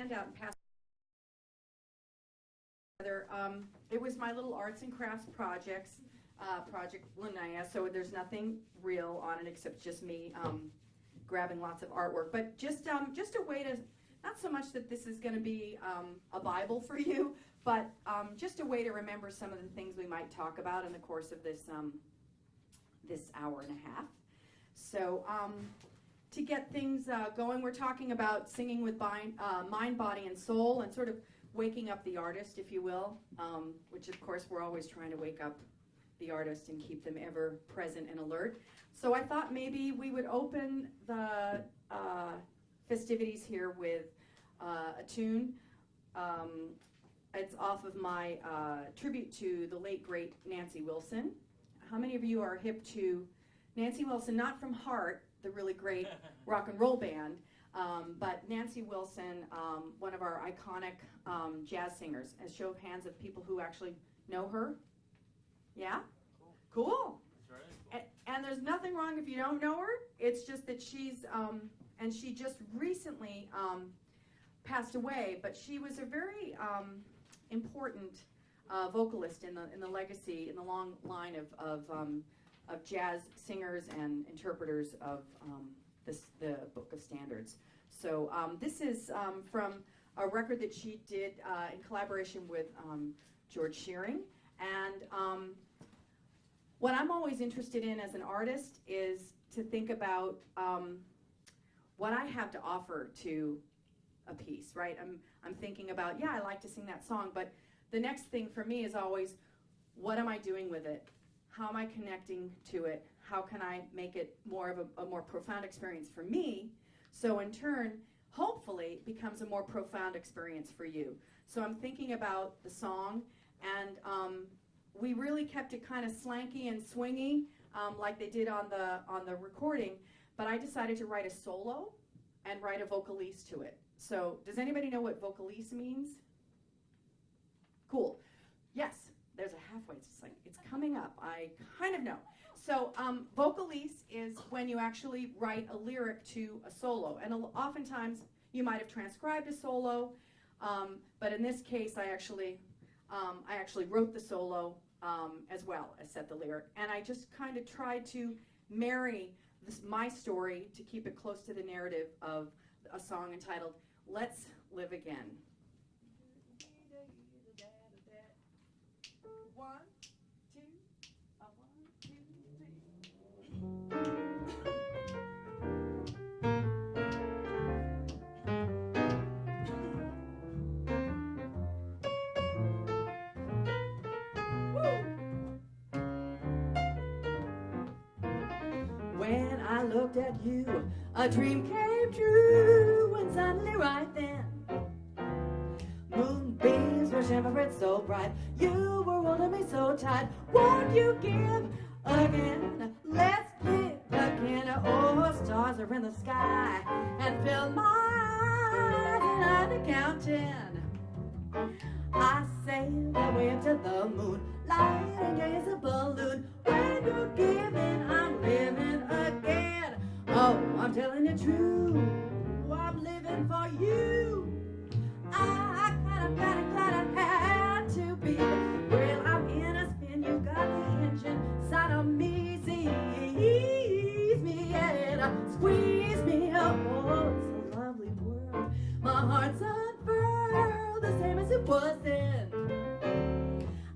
handout and pass together. It was my little arts and crafts project Linnea, so there's nothing real on it except just me grabbing lots of artwork. But just a way to, not so much that this is going to be a Bible for you, but just a way to remember some of the things we might talk about in the course of this this hour and a half. So to get things going, we're talking about singing with mind, body, and soul, and sort of waking up the artist, if you will, which of course we're always trying to wake up the artist and keep them ever present and alert. So I thought maybe we would open the festivities here with a tune. It's off of my tribute to the late, great Nancy Wilson. How many of you are hip to Nancy Wilson, not from Heart, the really great rock and roll band, but Nancy Wilson, one of our iconic jazz singers. A show of hands of people who actually know her. Yeah? Cool. That's right. And there's nothing wrong if you don't know her. It's just that she's, and she just recently passed away, but she was a very important vocalist in the legacy, in the long line of jazz singers and interpreters of the Book of Standards. So this is from a record that she did in collaboration with George Shearing. And what I'm always interested in as an artist is to think about what I have to offer to a piece, right? I'm thinking about, yeah, I like to sing that song, but the next thing for me is always, what am I doing with it? How am I connecting to it? How can I make it more of a more profound experience for me? So in turn, hopefully, it becomes a more profound experience for you. So I'm thinking about the song, and we really kept it kind of slanky and swingy, like they did on the recording. But I decided to write a solo and write a vocalise to it. So does anybody know what vocalise means? Cool. Yes. There's a halfway. It's just like, it's coming up. I kind of know. So vocalise is when you actually write a lyric to a solo. And oftentimes you might have transcribed a solo, but in this case I actually wrote the solo as well as set the lyric. And I just kind of tried to marry my story to keep it close to the narrative of a song entitled Let's Live Again. 1, 2, 1, 2, 3. When I looked at you, a dream came true, and suddenly right then, moonbeams were shimmering so bright. You were holding me so tight. Won't you give again? Let's live again. Oh, stars are in the sky and fill my eyes, and I can count 10. I sail away to the moon, light and gay as a balloon. When you're giving, I'm living again. Oh, I'm telling you true. I'm living for you. I glad I had to be. Well, I'm in a spin, you got the engine side of me, seize me and squeeze me up. Oh, it's a lovely world. My heart's unfurled, the same as it was then.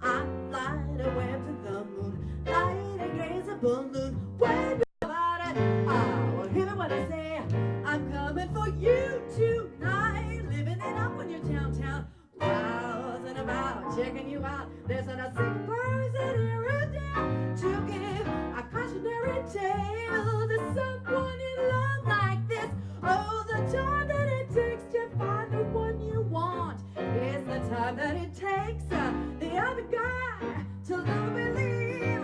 I fly away to the moon, light and gay as a balloon. When about it, oh, hear me when I say I'm coming for you tonight. Living it up when you're downtown, browsing about, checking you out. There's not a single person here or down to give a cautionary tale to someone in love like this. Oh, the time that it takes to find the one you want is the time that it takes the other guy to love and leave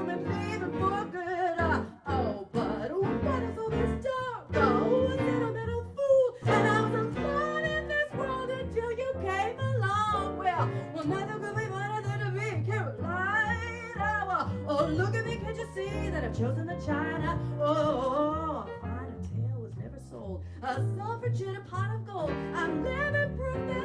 him for good. Oh, but what is all this talk? Oh, a sentimental fool, and I was alone in this world until you came along. Well, nothing could be better than to be Carolina. Oh, look at me, can't you see that I've chosen the China? Oh, a finer tale was never sold. A suffragette, a pot of gold. I'm living proof that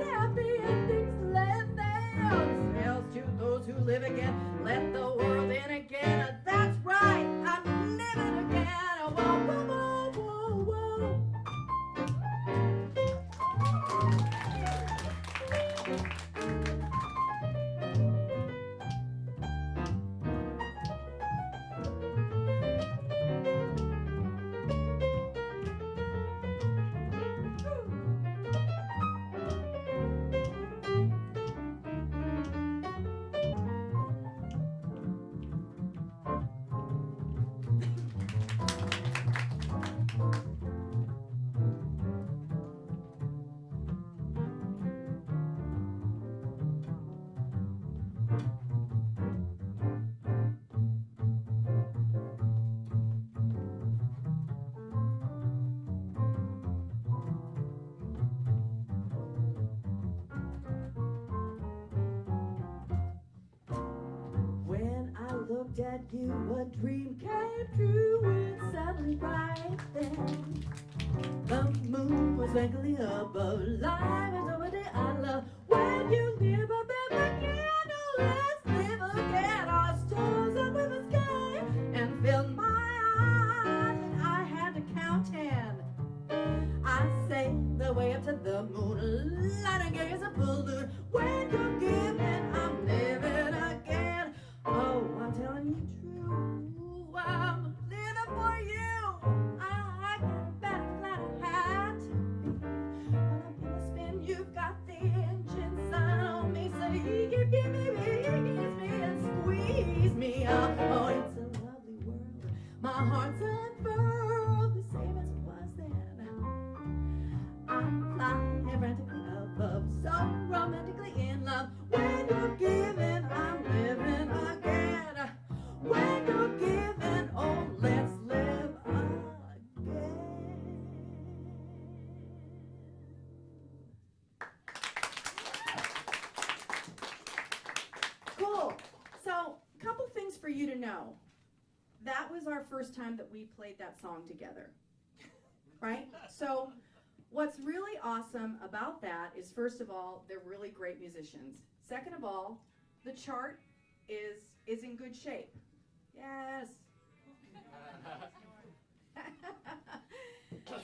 looked at you, a dream came true. It's suddenly right then. The moon was twinkling above, life is over there. I love when you live up again. Oh, let's live again. Our stars up in the sky and filled my eyes, and I had to count 10. I sailed the way up to the moon, light gay as a balloon. When you're giving, I'm living again. Oh, I'm telling you true, I'm living for you. I got a better flat hat. When I'm gonna spin, you've got the engine sign on me, so you can give me, kiss me, and squeeze me up. Oh, it's a lovely world. My heart's unfurled, the same as it was then. I'm flying frantically above, so romantically in love. When you're giving, I'm living again. When you're giving, oh, let's live again. Cool. So, a couple things for you to know. That was our first time that we played that song together, right? So, what's really awesome about that is, first of all, they're really great musicians. Second of all, the chart is in good shape. Yes.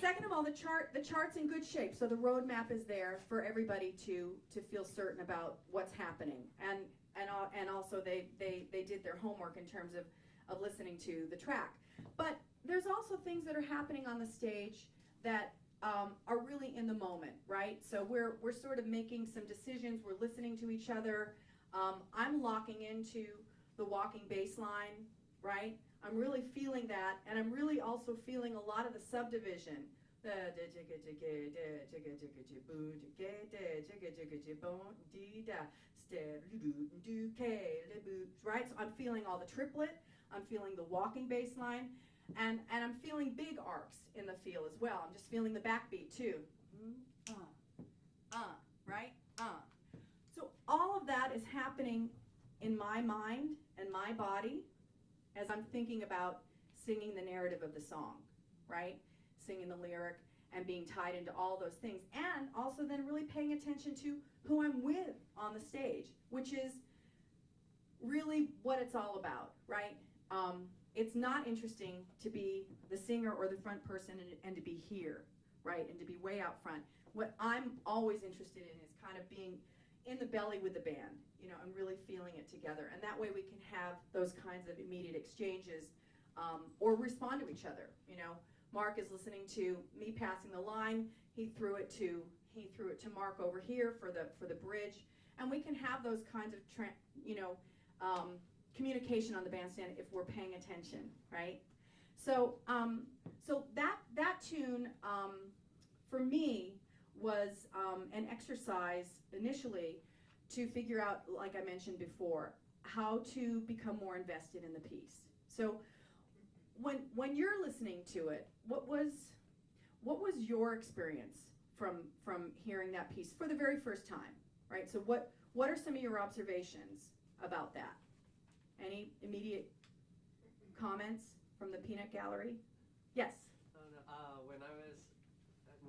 Second of all, the chart's in good shape, so the roadmap is there for everybody to feel certain about what's happening, and also they did their homework in terms of listening to the track. But there's also things that are happening on the stage that are really in the moment, right? So we're sort of making some decisions. We're listening to each other. I'm locking into the walking bass line, right? I'm really feeling that, and I'm really also feeling a lot of the subdivision. Right? So I'm feeling all the triplet. I'm feeling the walking bass line. And I'm feeling big arcs in the feel as well. I'm just feeling the backbeat too. Right? So all of that is happening in my mind and my body as I'm thinking about singing the narrative of the song, right? Singing the lyric and being tied into all those things. And also then really paying attention to who I'm with on the stage, which is really what it's all about, right? It's not interesting to be the singer or the front person and to be here, right? And to be way out front. What I'm always interested in is kind of being in the belly with the band, you know, and really feeling it together. And that way we can have those kinds of immediate exchanges or respond to each other. You know, Mark is listening to me passing the line. He threw it to Mark over here for the bridge, and we can have those kinds of communication on the bandstand if we're paying attention, right? So so that tune for me was an exercise initially to figure out, like I mentioned before, how to become more invested in the piece. So when you're listening to it, what was your experience from hearing that piece for the very first time, right? So what are some of your observations about that? Any immediate comments from the peanut gallery? Yes.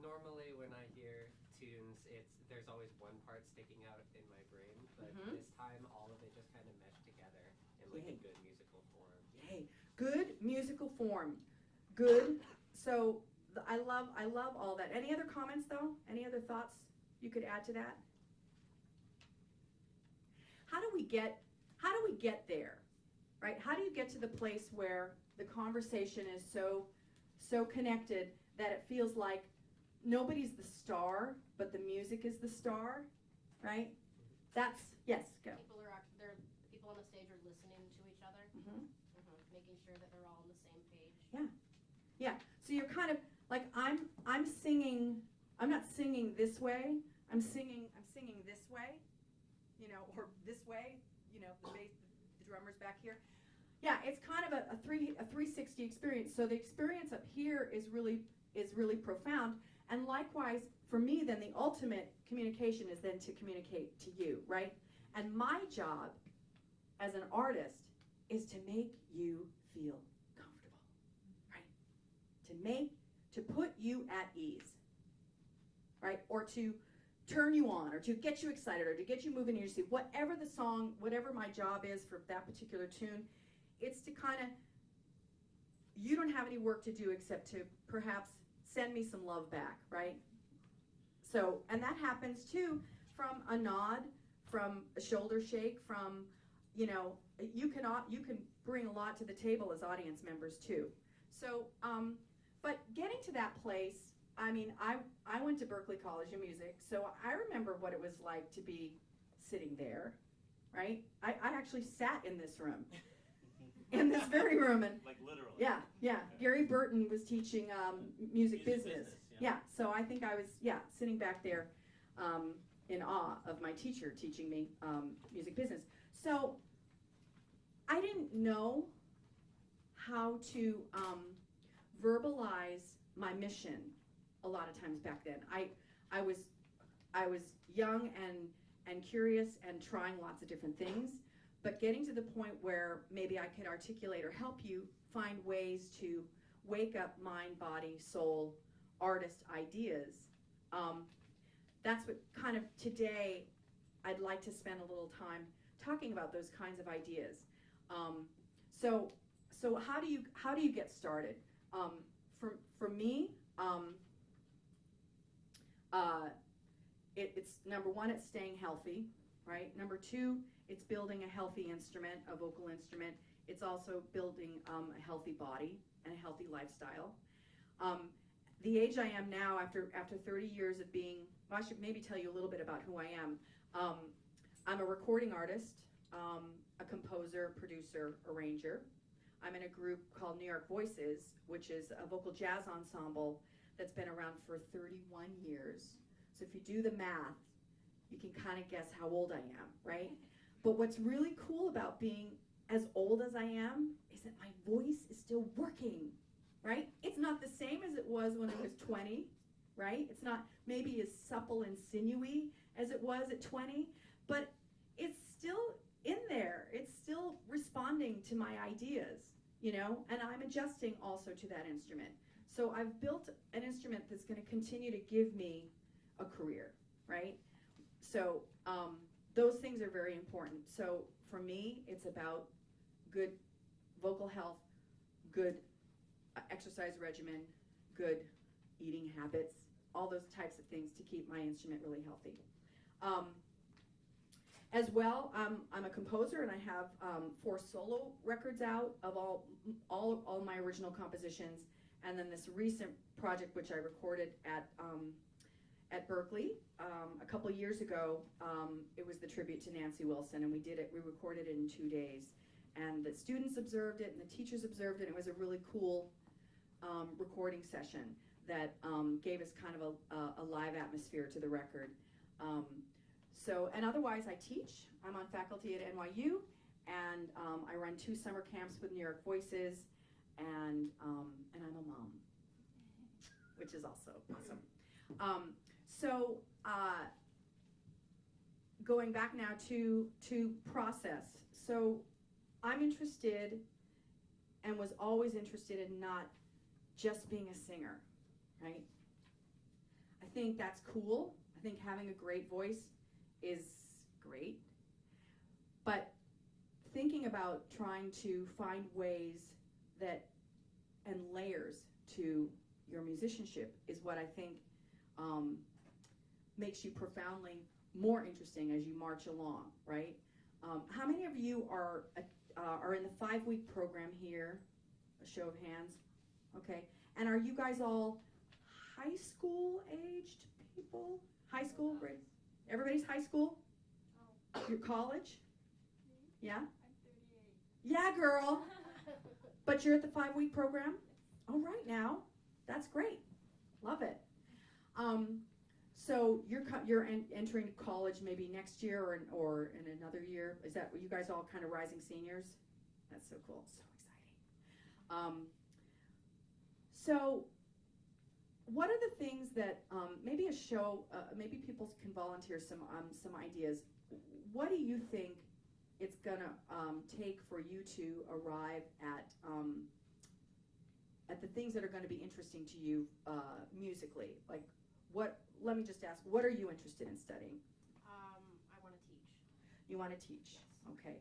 Normally when I hear tunes, there's always one part sticking out in my brain, but this time all of it just kind of meshed together in like a good musical form. Yay! Good musical form. Good. So I love all that. Any other comments though? Any other thoughts you could add to that? How do we get there? Right? How do you get to the place where the conversation is so connected that it feels like nobody's the star, but the music is the star, right? That's, yes, go. People on the stage are listening to each other, making sure that they're all on the same page. Yeah. So you're kind of like I'm singing. I'm not singing this way. I'm singing this way, you know, or this way, you know, the bass, the drummer's back here. Yeah, it's kind of a 360 experience. So the experience up here is really profound. And likewise, for me, then the ultimate communication is then to communicate to you, right? And my job as an artist is to make you feel comfortable, right? To put you at ease, right? Or to turn you on, or to get you excited, or to get you moving in your seat. Whatever the song, whatever my job is for that particular tune, it's to kind of, you don't have any work to do except to perhaps send me some love back, right? So, and that happens too from a nod, from a shoulder shake, from, you know, you can bring a lot to the table as audience members too. So, but getting to that place, I mean, I went to Berklee College of Music, so I remember what it was like to be sitting there, right? I actually sat in this room, in this very room, and like literally. yeah. Gary Burton was teaching music business. Yeah, so I think I was sitting back there in awe of my teacher teaching me music business. So I didn't know how to verbalize my mission a lot of times back then. I was young and curious and trying lots of different things, but getting to the point where maybe I could articulate or help you find ways to wake up mind, body, soul, artist ideas. That's what kind of today I'd like to spend a little time talking about those kinds of ideas. So how do you get started? For me, it's number one, it's staying healthy, right? Number two, it's building a healthy instrument, a vocal instrument. It's also building a healthy body and a healthy lifestyle. The age I am now, after 30 years of being, well, I should maybe tell you a little bit about who I am. I'm a recording artist, a composer, producer, arranger. I'm in a group called New York Voices, which is a vocal jazz ensemble that's been around for 31 years. So if you do the math, you can kind of guess how old I am, right? But what's really cool about being as old as I am is that my voice is still working, right? It's not the same as it was when I was 20, right? It's not maybe as supple and sinewy as it was at 20, but it's still in there. It's still responding to my ideas, you know, and I'm adjusting also to that instrument. So I've built an instrument that's going to continue to give me a career, right? So those things are very important. So for me, it's about good vocal health, good exercise regimen, good eating habits, all those types of things to keep my instrument really healthy. As well, I'm a composer, and I have 4 solo records out of all my original compositions, and then this recent project which I recorded at Berklee a couple years ago. It was the tribute to Nancy Wilson, and we recorded it in 2 days, and the students observed it and the teachers observed it. It was a really cool recording session that gave us kind of a live atmosphere to the record. And otherwise I teach. I'm on faculty at NYU, and I run 2 summer camps with New York Voices, and I'm a mom, which is also awesome. Going back now to process. So I'm interested and was always interested in not just being a singer, right? I think that's cool. I think having a great voice is great. But thinking about trying to find ways and layers to your musicianship is what I think makes you profoundly more interesting as you march along, right? How many of you are in the 5-week program here? A show of hands. Okay. And are you guys all high school aged people? High school grade? Everybody's high school? Oh. Your college? Yeah? I'm 38. Yeah, girl. But you're at the 5-week program? All right now. That's great. Love it. So you're entering college maybe next year or in another year. Is that you guys all kind of rising seniors? That's so cool. So exciting. So what are the things that maybe a show, maybe people can volunteer some ideas. What do you think it's gonna take for you to arrive at the things that are going to be interesting to you musically. Like, what? Let me just ask, what are you interested in studying? I want to teach. You want to teach? Yes. Okay.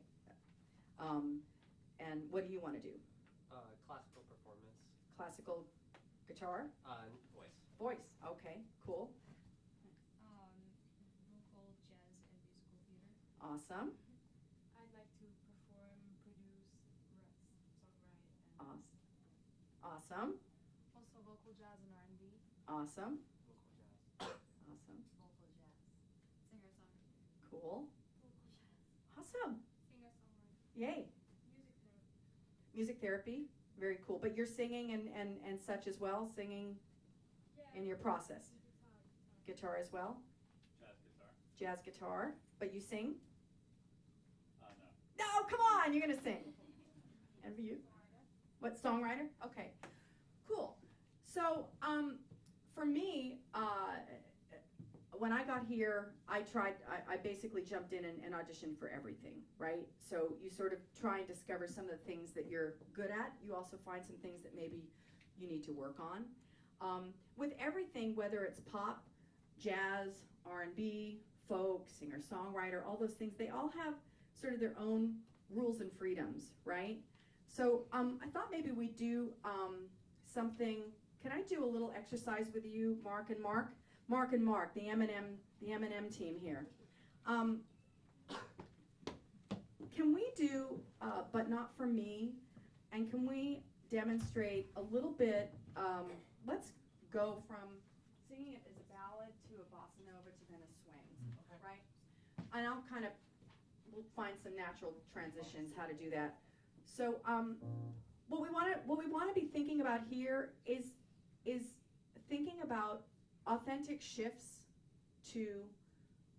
And what do you want to do? Classical performance. Classical guitar? Voice. Voice. Okay, cool. Vocal, jazz, and musical theater. Awesome. I'd like to perform, produce, songwrite, and Awesome. Awesome. also vocal, jazz, and R&B. Awesome. Vocal jazz. Awesome. Vocal jazz. Singer-songwriter. Cool. Vocal jazz. Awesome. Singer-songwriter. Yay. Music therapy. Music therapy. Very cool. But you're singing and such as well? Singing in your process? Guitar as well? Jazz guitar. Jazz guitar. But you sing? No. No, come on, you're gonna sing. And for you? What, songwriter? Okay, cool. So, for me, when I got here, I basically jumped in and auditioned for everything, right? So you sort of try and discover some of the things that you're good at. You also find some things that maybe you need to work on. With everything, whether it's pop, jazz, R&B, folk, singer-songwriter, all those things, they all have sort of their own rules and freedoms, right? So I thought maybe we'd do something. Can I do a little exercise with you, Mark and Mark? Mark and Mark, the M&M team here. Can we do, but not for me, and can we demonstrate a little bit, let's go from singing it as a ballad to a bossa nova to then a swing, right? And I'll kind of, we'll find some natural transitions, how to do that. So what we want to be thinking about here is thinking about authentic shifts to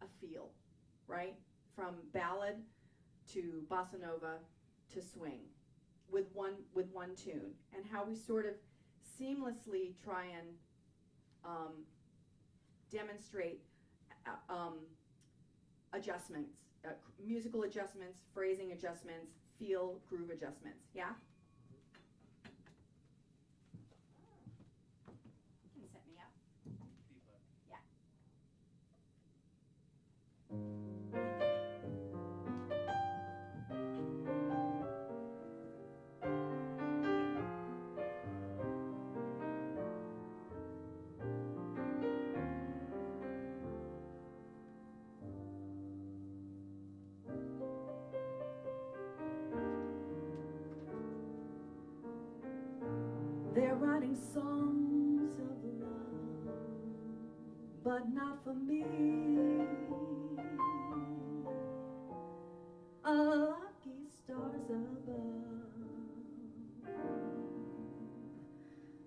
a feel, right? From ballad to bossa nova to swing with one tune, and how we sort of seamlessly try and demonstrate adjustments, musical adjustments, phrasing adjustments, feel, groove adjustments. Yeah? You can set me up. Yeah. They're writing songs of love, but not for me. Lucky stars above,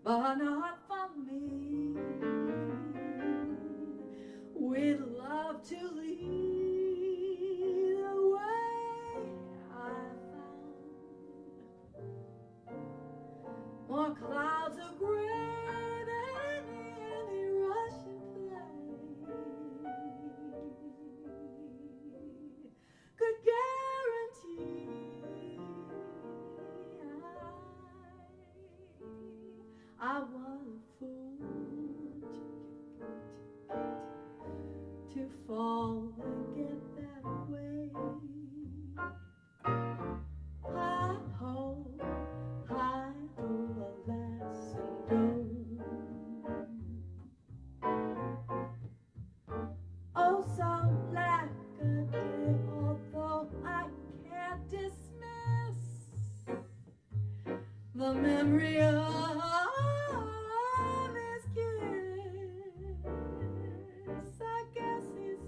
but not for me. We'd love to lead the way I found. More clouds of gray than any Russian play could guarantee. I was a fool to fall and get that way. Alas and oh, so like a day, although I can't dismiss the memory of his kiss. I guess he's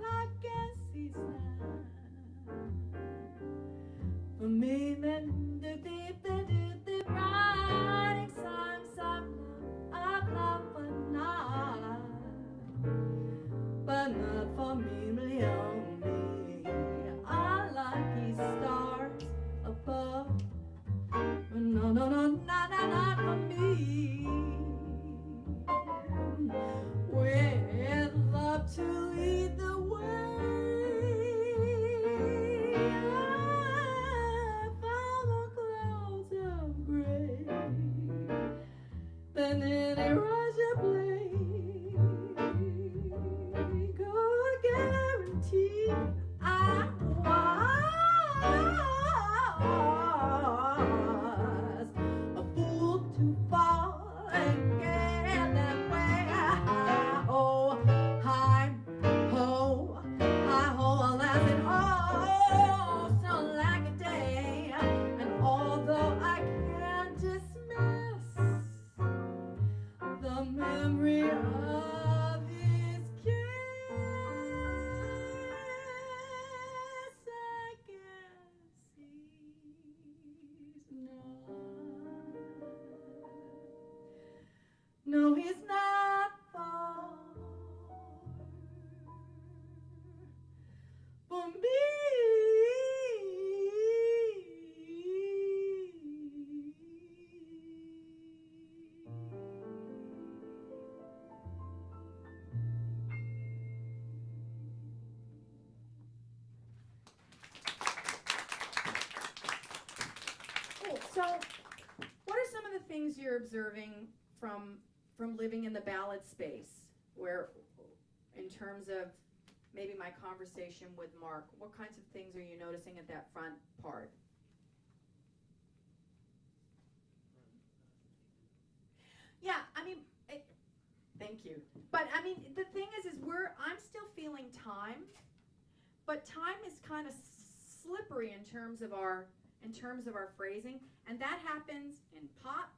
not for me. Then the writing songs of love, but not for me, only unlucky stars above. No, not for me. We'd love to lead the way. So, what are some of the things you're observing from living in the ballad space, where, in terms of maybe my conversation with Mark, what kinds of things are you noticing at that front part? Yeah, I mean, thank you. But I mean, the thing is I'm still feeling time, but time is kind of slippery in terms of our phrasing, and that happens in pop,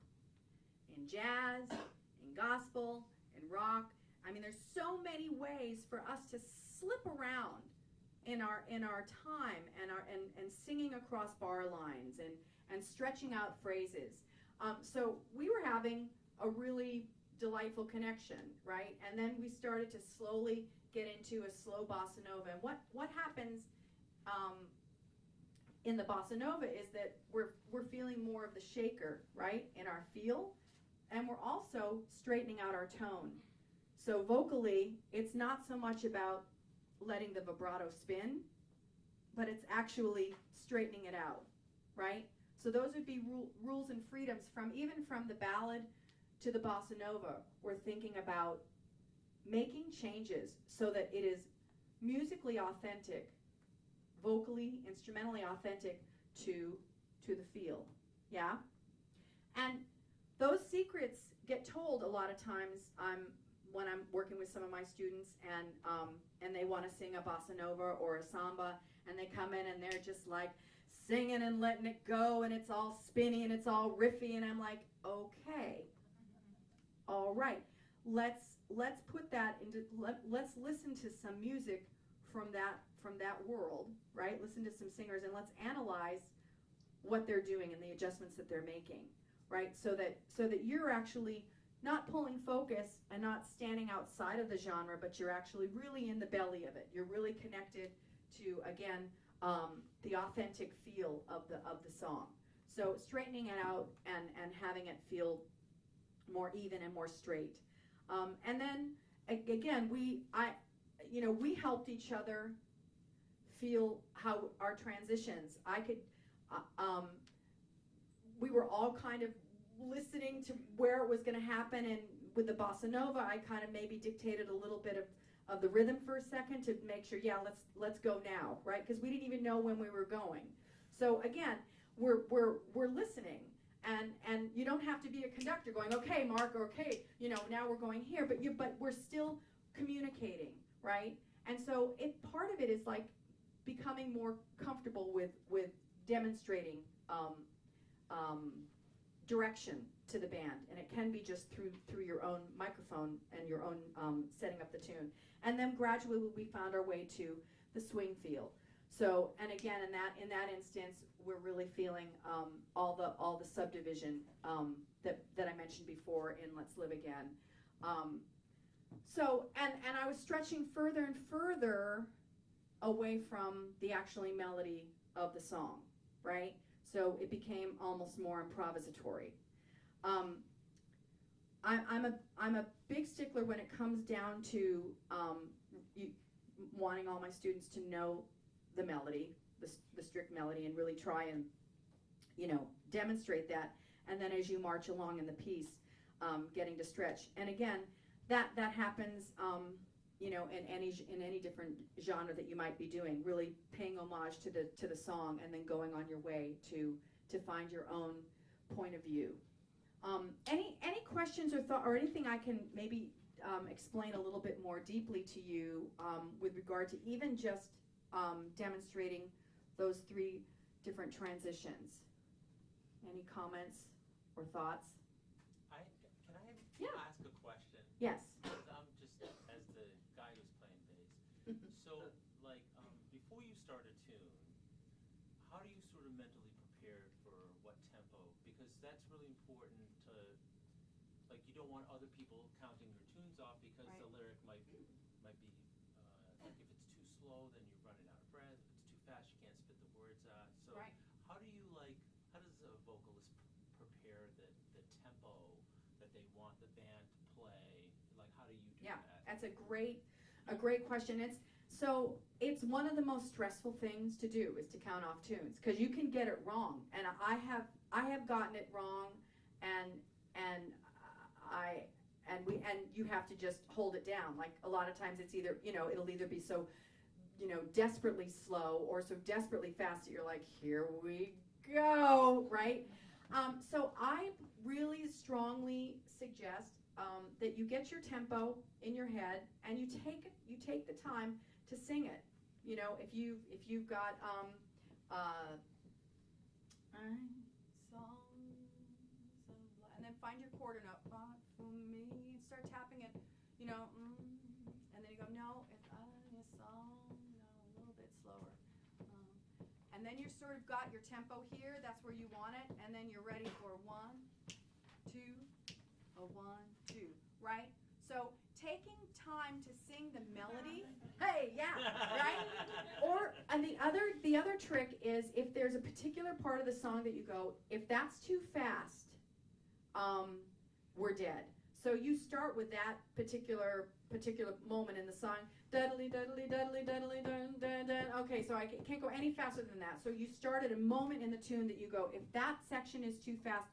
in jazz, in gospel, in rock. I mean, there's so many ways for us to slip around in our time and singing across bar lines and stretching out phrases. So we were having a really delightful connection, right? And then we started to slowly get into a slow bossa nova. And what happens in the bossa nova is that we're feeling more of the shaker, right, in our feel, and we're also straightening out our tone. So vocally, it's not so much about letting the vibrato spin, but it's actually straightening it out, right? So those would be rules and freedoms even from the ballad to the bossa nova. We're thinking about making changes so that it is musically authentic, vocally, instrumentally authentic to the feel, yeah? And those secrets get told a lot of times when I'm working with some of my students and they want to sing a bossa nova or a samba, and they come in and they're just like singing and letting it go, and it's all spinny and it's all riffy, and I'm like, okay, all right, let's put that into let's listen to some music from that world, right? Listen to some singers and let's analyze what they're doing and the adjustments that they're making, right? So that you're actually not pulling focus and not standing outside of the genre, but you're actually really in the belly of it. You're really connected to, again, the authentic feel of the song. So straightening it out and having it feel more even and more straight. And then again, we helped each other feel how our transitions. We were all kind of listening to where it was going to happen, and with the bossa nova, I kind of maybe dictated a little bit of the rhythm for a second to make sure, yeah, let's go now, right? Because we didn't even know when we were going. So again, we're listening, and you don't have to be a conductor going, okay, Mark, okay, now we're going here, but we're still communicating, right? And so part of it is like becoming more comfortable with demonstrating direction to the band, and it can be just through your own microphone and your own setting up the tune. And then gradually we found our way to the swing feel. So, and again, in that instance, we're really feeling all the subdivision that I mentioned before in Let's Live Again. So, and I was stretching further and further away from the actually melody of the song, right? So it became almost more improvisatory. I'm a big stickler when it comes down to wanting all my students to know the melody, the strict melody, and really try and demonstrate that. And then as you march along in the piece, getting to stretch. And again, that happens in any different genre that you might be doing, really paying homage to the song and then going on your way to find your own point of view. Any questions or thought or anything I can maybe explain a little bit more deeply to you with regard to even just demonstrating those 3 different transitions? Any comments or thoughts? Can I Yeah. ask a question? Yes. I'm just as the guy who's playing bass. So, before you start a tune, how do you sort of mentally prepare for what tempo? Because that's really important to, you don't want other people counting your tunes off because Right. the lyric might be, if it's too slow, then you're running out of breath. If it's too fast, you can't spit the words out. So, Right. how does a vocalist prepare the tempo that they want the band to play? How do you do Yeah, that? that's a great question. It's one of the most stressful things to do is to count off tunes, because you can get it wrong. And I have gotten it wrong, and you have to just hold it down. Like a lot of times it's either, it'll either be so, desperately slow or so desperately fast that you're like, here we go, right? So I really strongly suggest that you get your tempo in your head and you take the time to sing it. If you've got and then find your quarter note, for me, start tapping it, and then you go, no, it's a little bit slower. And then you're sort of got your tempo here, that's where you want it, and then you're ready for 1, 2, a 1, 2, right? So taking time to sing the melody, hey, yeah, right? And the other trick is if there's a particular part of the song that you go, if that's too fast, we're dead. So you start with that particular moment in the song. Duddly, duddly, duddly, duddly, dun, dun, dun. Okay, so I can't go any faster than that. So you start at a moment in the tune that you go, if that section is too fast,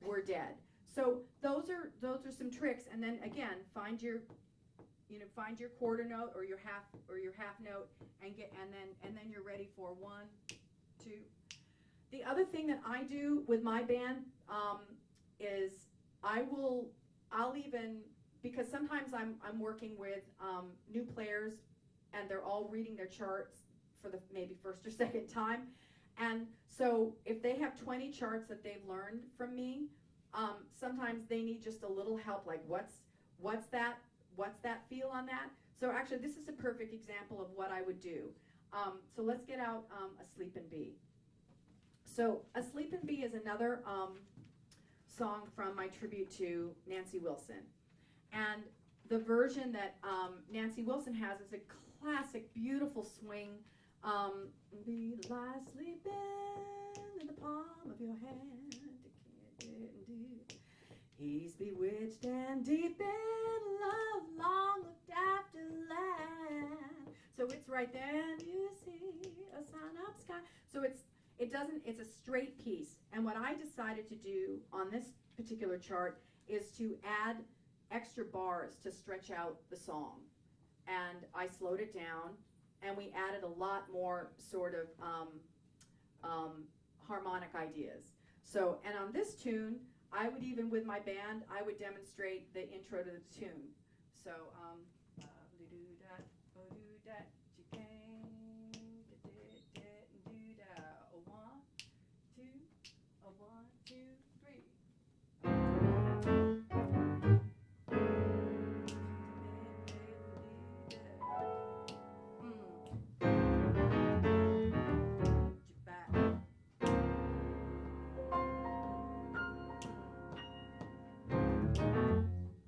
we're dead. So those are some tricks. And then again, find your quarter note or your half note, and then you're ready for 1, 2. The other thing that I do with my band is I'll even, because sometimes I'm working with new players and they're all reading their charts for the maybe first or second time, and so if they have 20 charts that they've learned from me, sometimes they need just a little help, like what's that feel on that. So actually this is a perfect example of what I would do. So let's get out Asleep and Be. So Asleep and Be is another song from my tribute to Nancy Wilson. And the version that Nancy Wilson has is a classic, beautiful swing. Be lie sleeping in the palm of your hand. He's bewitched and deep in love, long looked after land. So it's right then you see a sun up sky. So it's a straight piece. And what I decided to do on this particular chart is to add extra bars to stretch out the song. And I slowed it down, and we added a lot more sort of harmonic ideas. So, and on this tune, I would even, with my band, I would demonstrate the intro to the tune. So,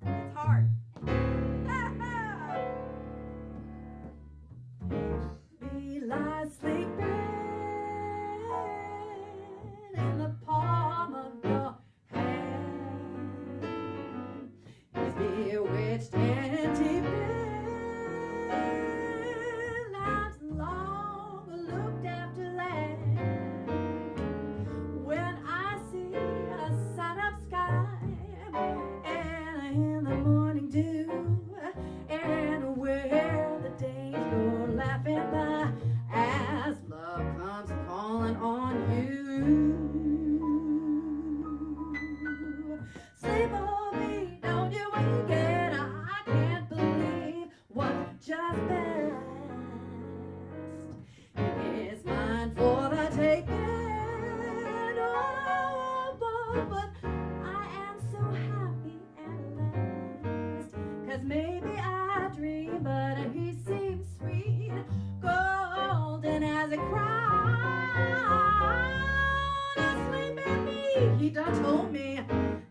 it's hard. Be lie sleeping in the palm of your hand. He's bewitched and deep in life's long looked after land. When I see a sun up sky and in the morning dew, and where the days go laughing by as love comes calling on you. Sleep on me, don't you wake it, I can't believe what just passed. It is mine for the taking, oh, but I am so happy at last, 'cause maybe I dream, but he seems sweet, golden as a crown. Asleep in me, he done told me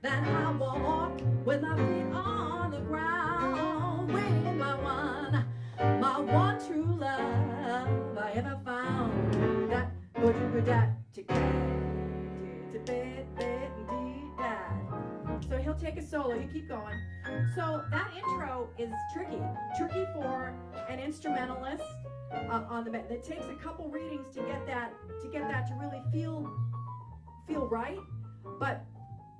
that I walk with my feet on the ground, with my one true love I ever found. That so he'll take a solo. You keep going. So that intro is tricky for an instrumentalist on the band. It takes a couple readings to get that to really feel right. But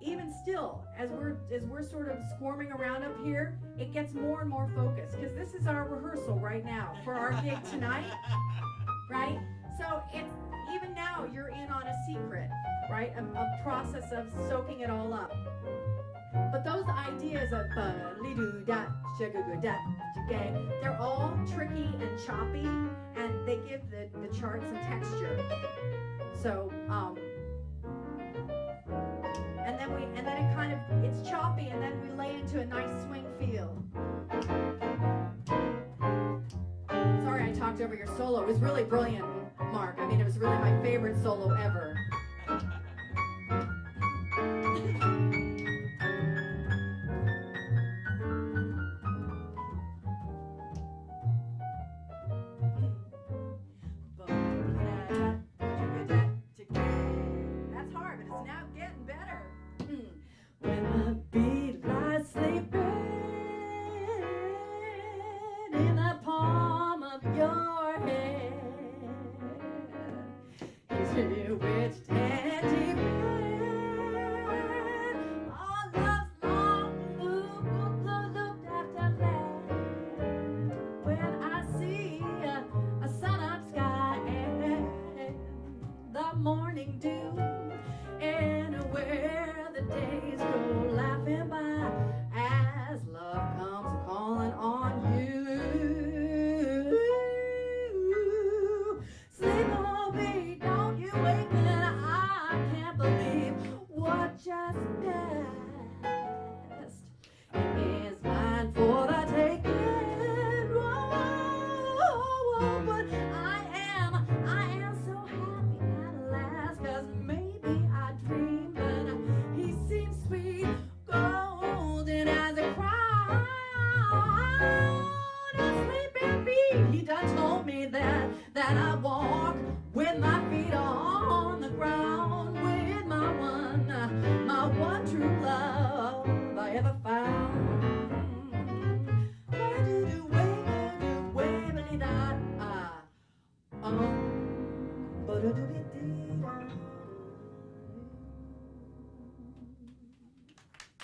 even still, as we're sort of squirming around up here, it gets more and more focused, because this is our rehearsal right now for our gig tonight, right? So it's even now you're in on a secret, right? A process of soaking it all up. But those ideas of li-do-da, shag-a-ga-da, they're all tricky and choppy, and they give the chart some texture. So, and then it kind of, it's choppy, and then we lay into a nice swing feel. Sorry I talked over your solo. It was really brilliant, Mark. I mean, it was really my favorite solo ever. That's hard, but it's now getting better. When the beat lies sleeping in the palm of your hand, he's bewitched teddy bear. All love's long loop after land. When I see a sun-up sky and the morning dew, and where the days go laughing by as love comes calling on you. Sleep on me, don't you wake me, I can't believe what just passed. It is mine for the taking. Whoa, but I am so happy at last, 'cause maybe I dreamed, but he seems sweet, golden as a crown. A sleeping beat, he done told me that I walk with my feet on the ground, with my one true love I ever found.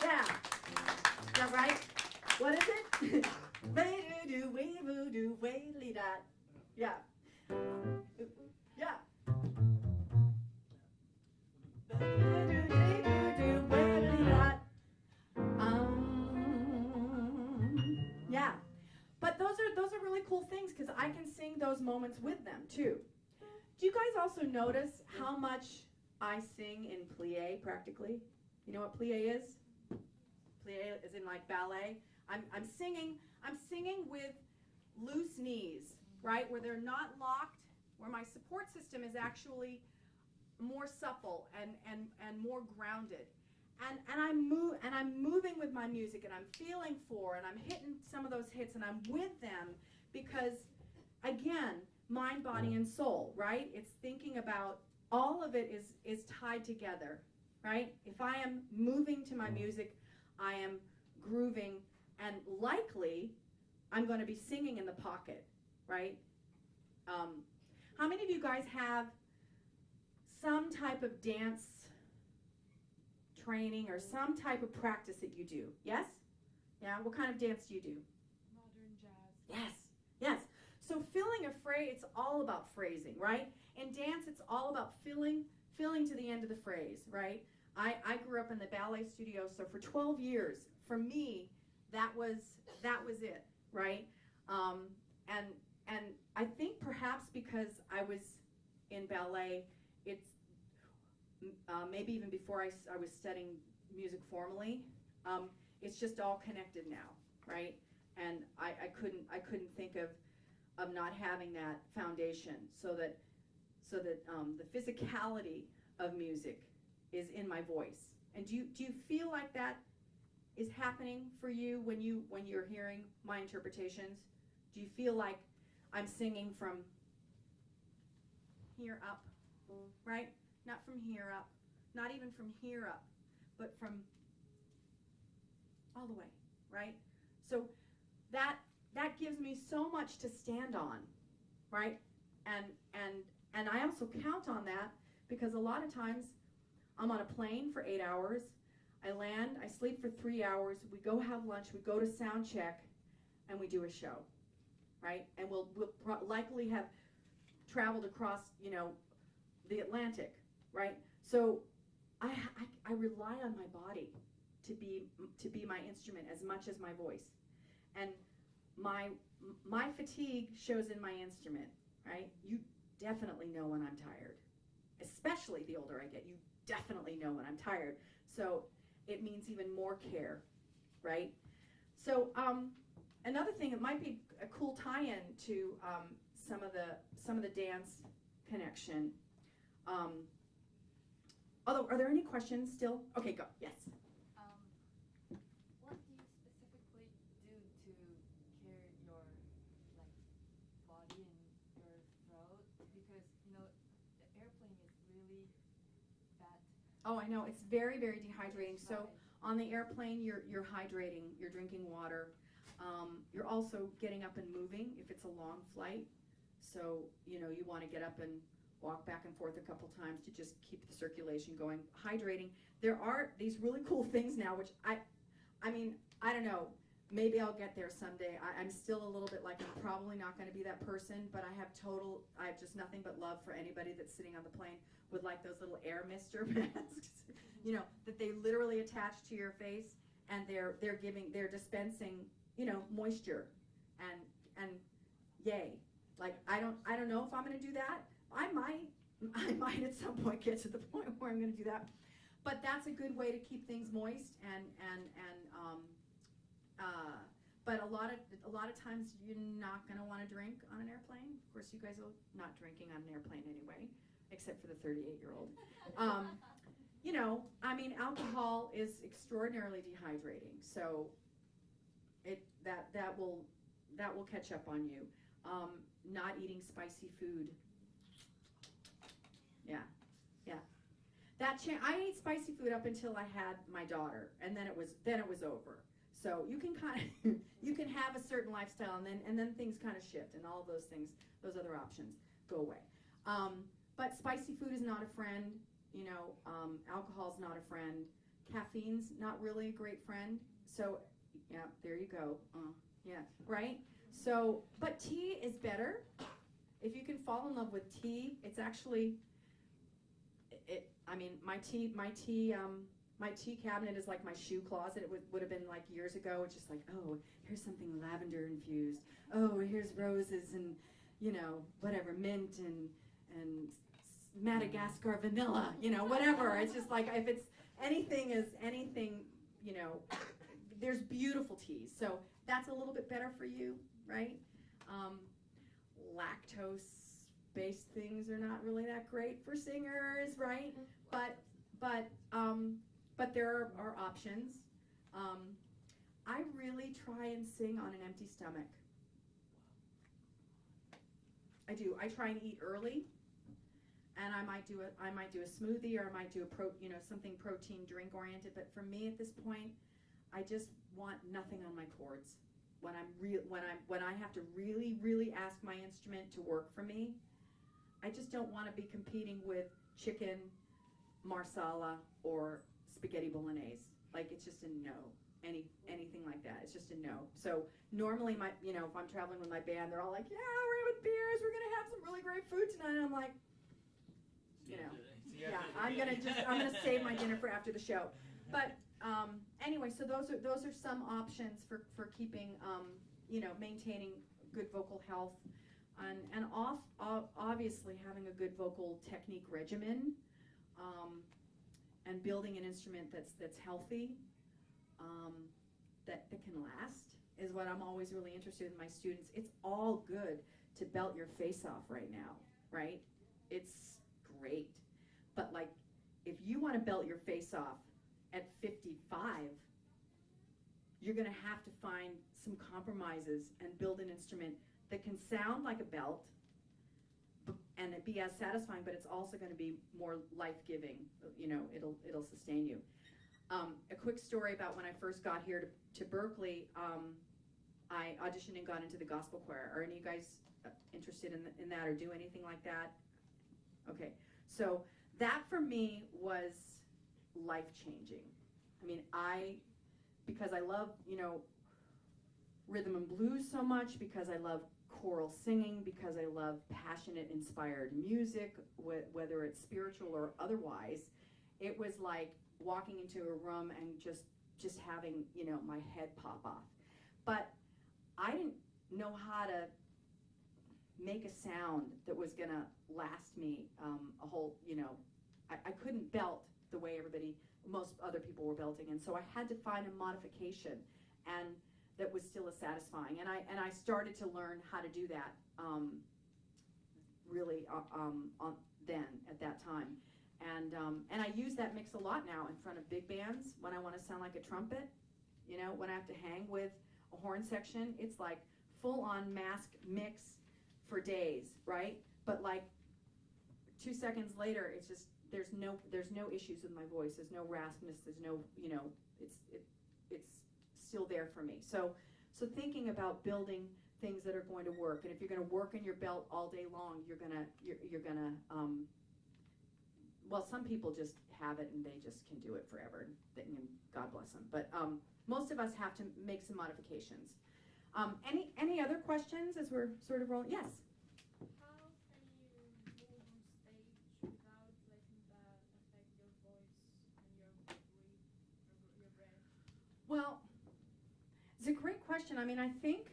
Yeah. Is that right? What is it? Yeah. Yeah. Yeah. But those are really cool things, because I can sing those moments with them too. Do you guys also notice how much I sing in plie practically? You know what plie is? Plie is in like ballet. I'm singing with loose knees, right? Where they're not locked, where my support system is actually more supple and more grounded. And I'm moving with my music, and I'm feeling for, and I'm hitting some of those hits, and I'm with them, because again, mind, body, and soul, right? It's thinking about all of it is tied together, right? If I am moving to my music, I am grooving, and likely I'm going to be singing in the pocket, right? How many of you guys have some type of dance training or some type of practice that you do? Yes? Yeah? What kind of dance do you do? Modern jazz. Yes. Yes. So filling a phrase, it's all about phrasing, right? In dance, it's all about filling to the end of the phrase, right? I grew up in the ballet studio, so for 12 years, for me, that was it, right? And I think perhaps because I was in ballet, it's maybe even before I was studying music formally, it's just all connected now, right? And I couldn't think of not having that foundation, so that the physicality of music is in my voice. And do you feel like that is happening for you when you're hearing my interpretations? Do you feel like I'm singing from here up, right? Not from here up, not even from here up, but from all the way, right? So that gives me so much to stand on, right? And I also count on that, because a lot of times I'm on a plane for 8 hours. I land, I sleep for 3 hours. We go have lunch, we go to sound check, and we do a show, right? And we'll likely have traveled across, you know, the Atlantic, right? So I rely on my body to be my instrument as much as my voice, and my fatigue shows in my instrument, right? You definitely know when I'm tired, especially the older I get. You definitely know when I'm tired, so it means even more care, right? So another thing, it might be a cool tie-in to some of the dance connection. Although, are there any questions still? Okay, go. Yes. What do you specifically do to care your body and your throat? Because the airplane is really bad. Oh, I know, it's very, very dehydrating. So Right. on the airplane, you're hydrating, you're drinking water. You're also getting up and moving if it's a long flight. So, you know, you want to get up and walk back and forth a couple times to just keep the circulation going. Hydrating. There are these really cool things now, which I mean, I don't know. Maybe I'll get there someday. I'm still a little bit like, I'm probably not going to be that person, but I have just nothing but love for anybody that's sitting on the plane with like those little air mister masks, you know, that they literally attach to your face, and they're dispensing, you know, moisture, and yay. Like, I don't know if I'm going to do that. I might at some point get to the point where I'm going to do that, but that's a good way to keep things moist, but a lot of times you're not going to want to drink on an airplane. Of course, you guys will not drinking on an airplane anyway, except for the 38-year-old. You know, I mean, alcohol is extraordinarily dehydrating, so that will catch up on you. Not eating spicy food. Yeah. I ate spicy food up until I had my daughter, and then it was over. So you can you can have a certain lifestyle, and then things kind of shift, and all of those things, those other options go away. But spicy food is not a friend. You know, alcohol's not a friend. Caffeine's not really a great friend. So, yeah, there you go. Yeah, right? So, but tea is better. If you can fall in love with tea, it's actually, I mean, my tea cabinet is like my shoe closet. It would have been like years ago. It's just like, oh, here's something lavender infused. Oh, here's roses and, you know, whatever, mint and Madagascar vanilla, you know, whatever. It's just like, if it's anything, you know, there's beautiful teas. So that's a little bit better for you, right? Lactose-based things are not really that great for singers, right? But there are options. I really try and sing on an empty stomach. I do. I try and eat early, and I might do a smoothie, or I might do something protein drink oriented. But for me at this point, I just want nothing on my cords. When I have to really ask my instrument to work for me, I just don't want to be competing with chicken marsala or spaghetti bolognese. Like, it's just a no. Anything like that, it's just a no. So normally if I'm traveling with my band, they're all like, yeah, we're having beers, we're gonna have some really great food tonight, and I'm like, I'm gonna save my dinner for after the show. But anyway, so those are some options for keeping maintaining good vocal health, and obviously having a good vocal technique regimen, and building an instrument that's healthy, that can last, is what I'm always really interested in my students. It's all good to belt your face off right now, right? It's great. But like, if you want to belt your face off at 55, you're going to have to find some compromises and build an instrument that can sound like a belt and it be as satisfying, but it's also going to be more life-giving. You know, it'll sustain you. A quick story about when I first got here to Berklee. I auditioned and got into the gospel choir. Are any of you guys interested in that or do anything like that? Okay, so that for me was life-changing. I mean, because I love, rhythm and blues so much, because I love choral singing, because I love passionate, inspired music, whether it's spiritual or otherwise, it was like walking into a room and just having, my head pop off. But I didn't know how to make a sound that was going to last me a whole, I couldn't belt the way most other people were belting, and so I had to find a modification and that was still as satisfying, and I started to learn how to do that really at that time, and I use that mix a lot now in front of big bands when I want to sound like a trumpet, when I have to hang with a horn section. It's like full on mask mix for days, right? But like 2 seconds later, it's just there's no issues with my voice. There's no raspiness. There's no it's still there for me. So thinking about building things that are going to work, and if you're going to work in your belt all day long, you're gonna well, some people just have it and they just can do it forever. And God bless them. But most of us have to make some modifications. Any other questions as we're sort of rolling? Yes. How can you move on stage without letting that affect your voice and your breath, your breath? Well, it's a great question. I mean, I think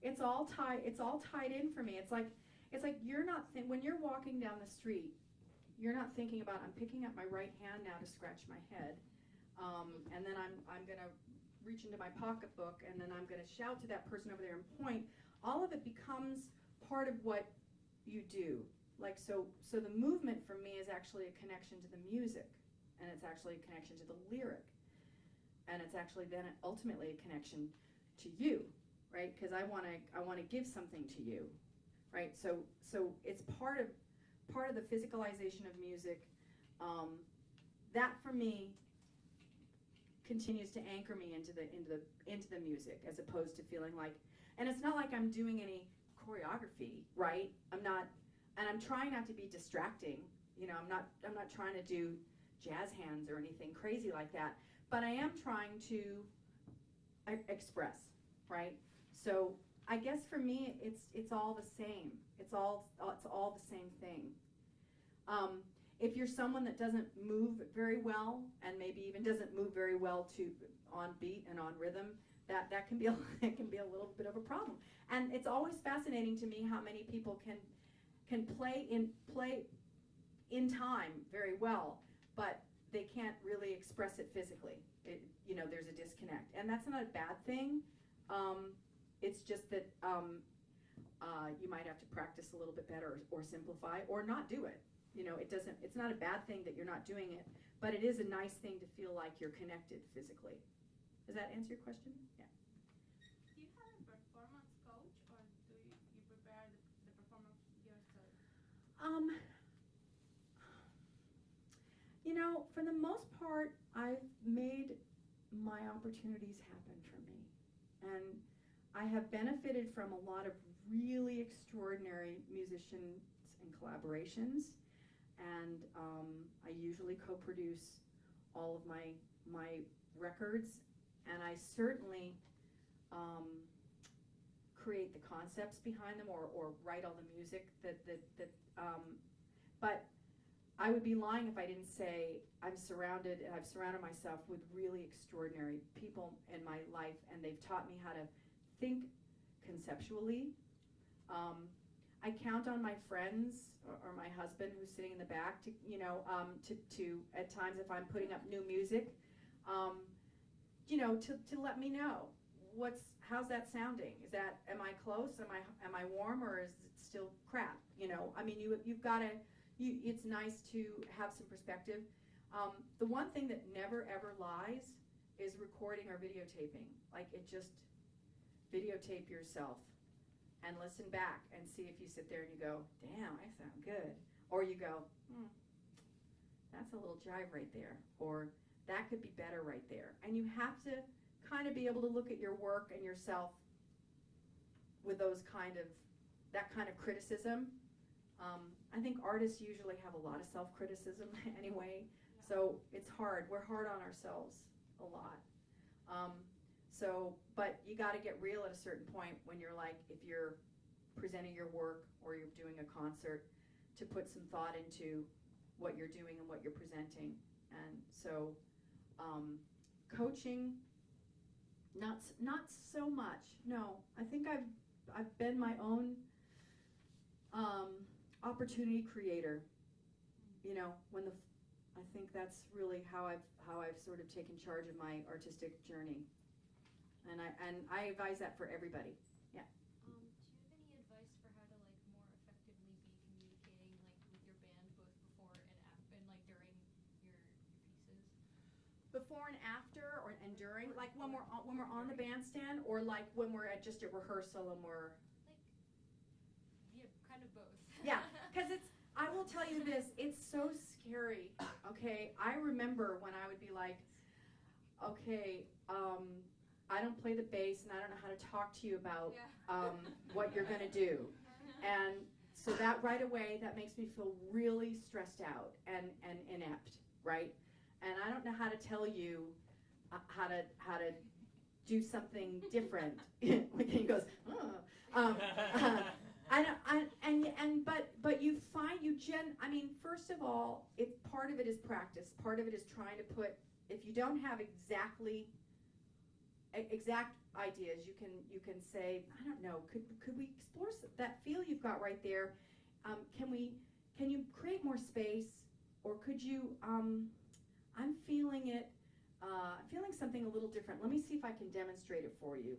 it's all tied in for me. It's like you're not when you're walking down the street, you're not thinking about, I'm picking up my right hand now to scratch my head, and then I'm gonna reach into my pocketbook, and then I'm gonna shout to that person over there and point. All of it becomes part of what you do. Like so the movement for me is actually a connection to the music, and it's actually a connection to the lyric, and it's actually then ultimately a connection to you, right? Because I want to give something to you, right? So it's part of the physicalization of music. That for me continues to anchor me into the music, as opposed to feeling like, and it's not like I'm doing any choreography, right? I'm not, and I'm trying not to be distracting. I'm not trying to do jazz hands or anything crazy like that. But I am trying to express, right? So I guess for me, it's all the same. It's all the same thing. If you're someone that doesn't move very well, and maybe even doesn't move very well on beat and on rhythm, that can be a little bit of a problem. And it's always fascinating to me how many people can play in time very well, but they can't really express it physically. There's a disconnect, and that's not a bad thing. It's just that you might have to practice a little bit better, or simplify, or not do it. It's not a bad thing that you're not doing it, but it is a nice thing to feel like you're connected physically. Does that answer your question? Yeah. Do you have a performance coach, or do you prepare the performance yourself? For the most part, I've made my opportunities happen for me, and I have benefited from a lot of really extraordinary musicians and collaborations, and I usually co-produce all of my records, and I certainly create the concepts behind them, or write all the music but I would be lying if I didn't say I've surrounded myself with really extraordinary people in my life, and they've taught me how to think conceptually. I count on my friends or my husband, who's sitting in the back, to at times, if I'm putting up new music, to let me know how's that sounding. Am I close? Am I warm, or is it still crap? I mean, you've got to. It's nice to have some perspective. The one thing that never ever lies is recording or videotaping. Like, videotape yourself and listen back and see if you sit there and you go, damn, I sound good. Or you go, that's a little jive right there. Or that could be better right there. And you have to kind of be able to look at your work and yourself with that kind of criticism. I think artists usually have a lot of self-criticism anyway. So it's hard. We're hard on ourselves a lot. But you got to get real at a certain point when you're like, if you're presenting your work or you're doing a concert, to put some thought into what you're doing and what you're presenting. And so coaching, not so much. No, I think I've been my own opportunity creator. You know, I think that's really how I've sort of taken charge of my artistic journey, and I advise that for everybody. Yeah. Do you have any advice for how to like more effectively be communicating like with your band both before and after and like during your pieces? Before and after, and during, like when we're on the bandstand, or like when we're at just at rehearsal and we're. Like, yeah, kind of both. Yeah, because I will tell you this, it's so scary, okay? I remember when I would be like, okay, I don't play the bass and I don't know how to talk to you about what you're going to do. And so that right away, that makes me feel really stressed out and inept, right? And I don't know how to tell you how to do something different. He goes, oh. But you find I mean, first of all, part of it is practice. Part of it is trying to put, if you don't have exact ideas, you can say, I don't know, could we explore that feel you've got right there? Can you create more space, or could you? I'm feeling it. I'm feeling something a little different. Let me see if I can demonstrate it for you.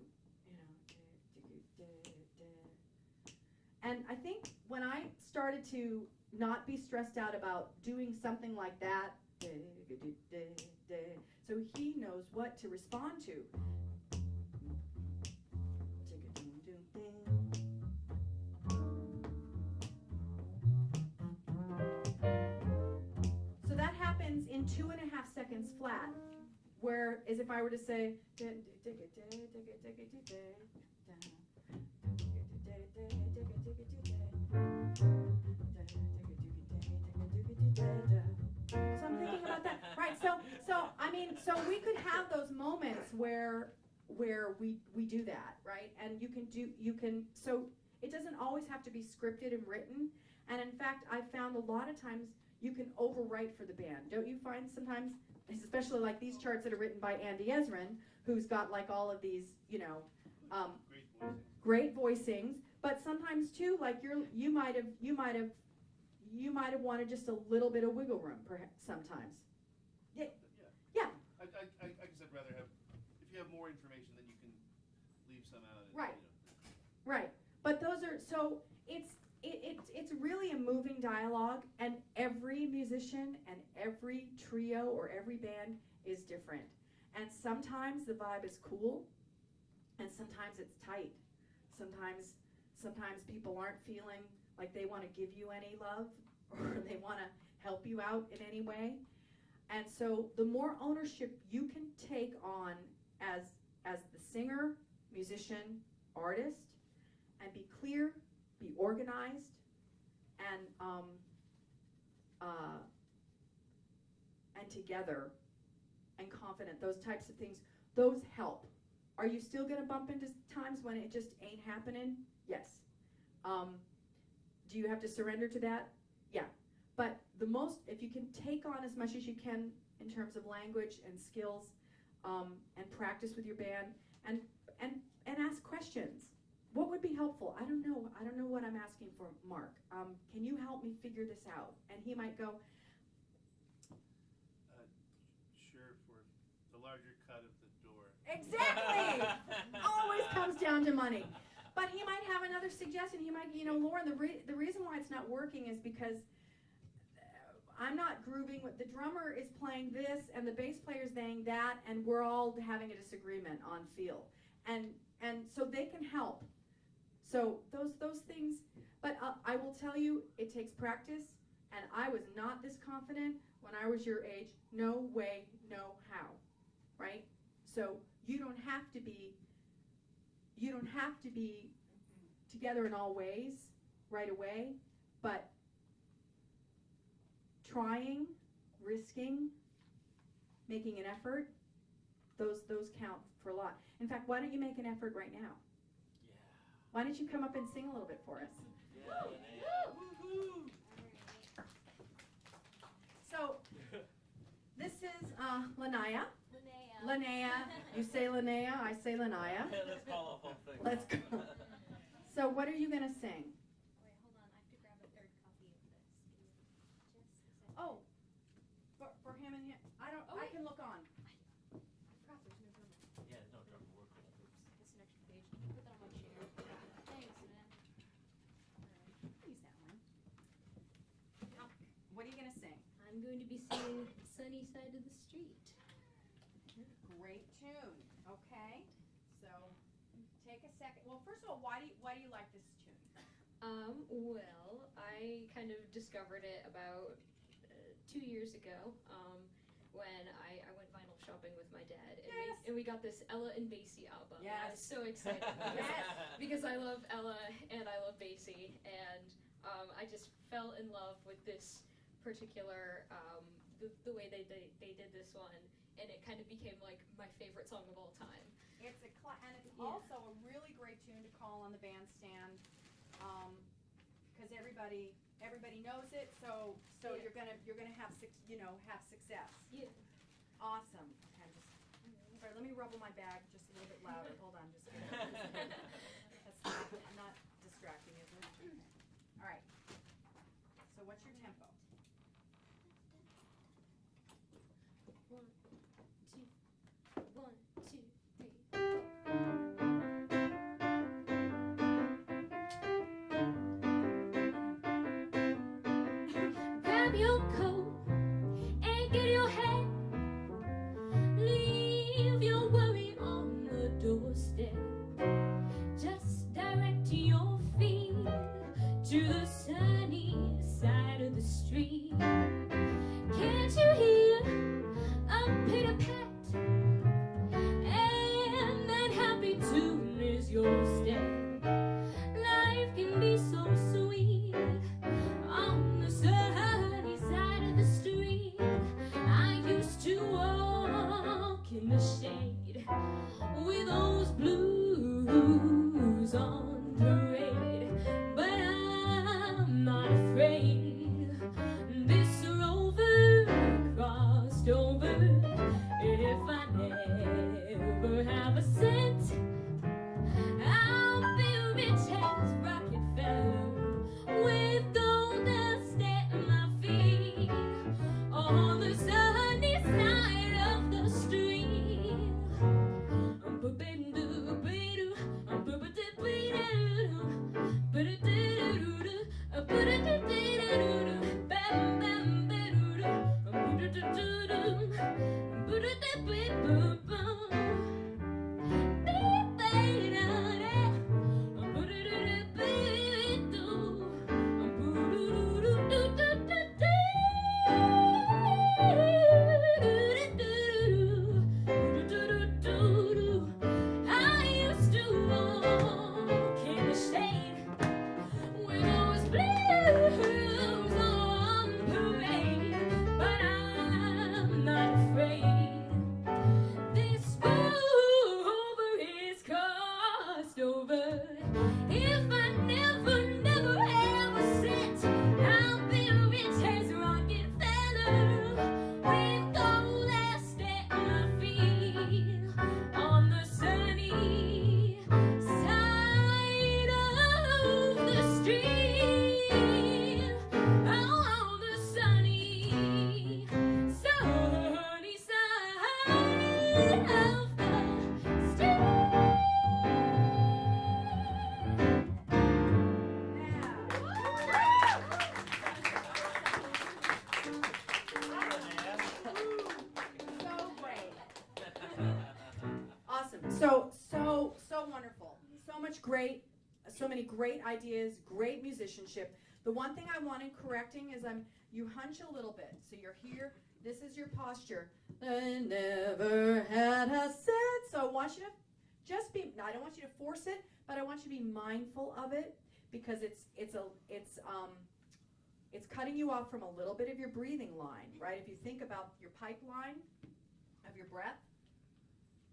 And I think when I started to not be stressed out about doing something like that, so he knows what to respond to. So that happens in 2.5 seconds flat, whereas if I were to say, so I'm thinking about that, right? So we could have those moments where we do that, right? And you can. So it doesn't always have to be scripted and written. And in fact, I found a lot of times you can overwrite for the band. Don't you find sometimes, especially like these charts that are written by Andy Ezrin, who's got like all of these, great voicings. But sometimes too, like you might have wanted just a little bit of wiggle room, perhaps sometimes. Yeah. I guess I'd rather have, if you have more information, then you can leave some out. And, Right. Right. But those are, so it's really a moving dialogue, and every musician and every trio or every band is different. And sometimes the vibe is cool, and sometimes it's tight. Sometimes people aren't feeling like they want to give you any love, or they want to help you out in any way. And so the more ownership you can take on as the singer, musician, artist, and be clear, be organized, and together, and confident, those types of things, those help. Are you still going to bump into times when it just ain't happening? Yes. Do you have to surrender to that? Yeah. But if you can take on as much as you can in terms of language and skills, and practice with your band, and ask questions. What would be helpful? I don't know what I'm asking for, Mark. Can you help me figure this out? And he might go, Sure, for the larger cut of the door. exactly! Always comes down to money. But he might have another suggestion. He might, Lauren, the reason why it's not working is because I'm not grooving with, the drummer is playing this and the bass player is saying that, and we're all having a disagreement on feel. And so they can help. So those things, but I will tell you, it takes practice, and I was not this confident when I was your age. No way, no how, right? So you don't have to be together in all ways right away, but trying, risking, making an effort, those count for a lot. In fact, why don't you make an effort right now? Yeah. Why don't you come up and sing a little bit for us? Yeah. Woohoo! So, this is Linnea. Linnea. Linnea. You say Linnea, I say Linnea. Yeah, let's call the whole thing. Let's go. So what are you going to sing? Wait, hold on. I have to grab a third copy of this. Give me just a second. Oh, for him and him. Oh, I wait. can look on. I forgot there's no drummer. Yeah, no drum work. It's an extra page. Put that on my chair. Thanks, man. Alright. Use that one. What are you going to sing? I'm going to be singing Sunny Side of the Street. Great tune. Okay. So take a second. Well, first of all, why do you like this tune? Well, I kind of discovered it about 2 years ago when I went vinyl shopping with my dad. And we got this Ella and Basie album. Yes. I was so excited because I love Ella and I love Basie. And I just fell in love with this particular, the way they did this one. And it kind of became like my favorite song of all time. It's and it's Yeah. also a really great tune to call on the bandstand, because everybody knows it. So Yeah. you're gonna have success. Yeah. Awesome. Okay, sorry, let me rubble my bag just a little bit louder. Hold on, just a minute. That's not distracting, is it? Okay. All right. So what's your tempo? 1, 2, 3. Grab your coat and get your hat. Leave your worry on the doorstep. Just direct your feet to the sunny side of the street. Can't you hear a pitter-pat? And that happy tune is your step. Life can be so sweet on the sunny side of the street. I used to walk in the shade with those blues on parade, but I'm not afraid. This rover crossed over. If I never have a cent, I'll be rich as Rockefeller with gold dust at my feet on the sunny side of the street. I used to walk in the shade with those blues on parade, but I'm not afraid. This rover is crossed over. If I never have a cent, I'll be rich as Rockefeller with gold dust at my feet on the sunny side of the street. On the sunny side of the So great. Awesome. So wonderful. So many great ideas, great musicianship. The one thing I wanted correcting is you hunch a little bit. So you're here. This is your posture. I never had a cent. So I want you to just I don't want you to force it, but I want you to be mindful of it because it's cutting you off from a little bit of your breathing line, right? If you think about your pipeline, of your breath.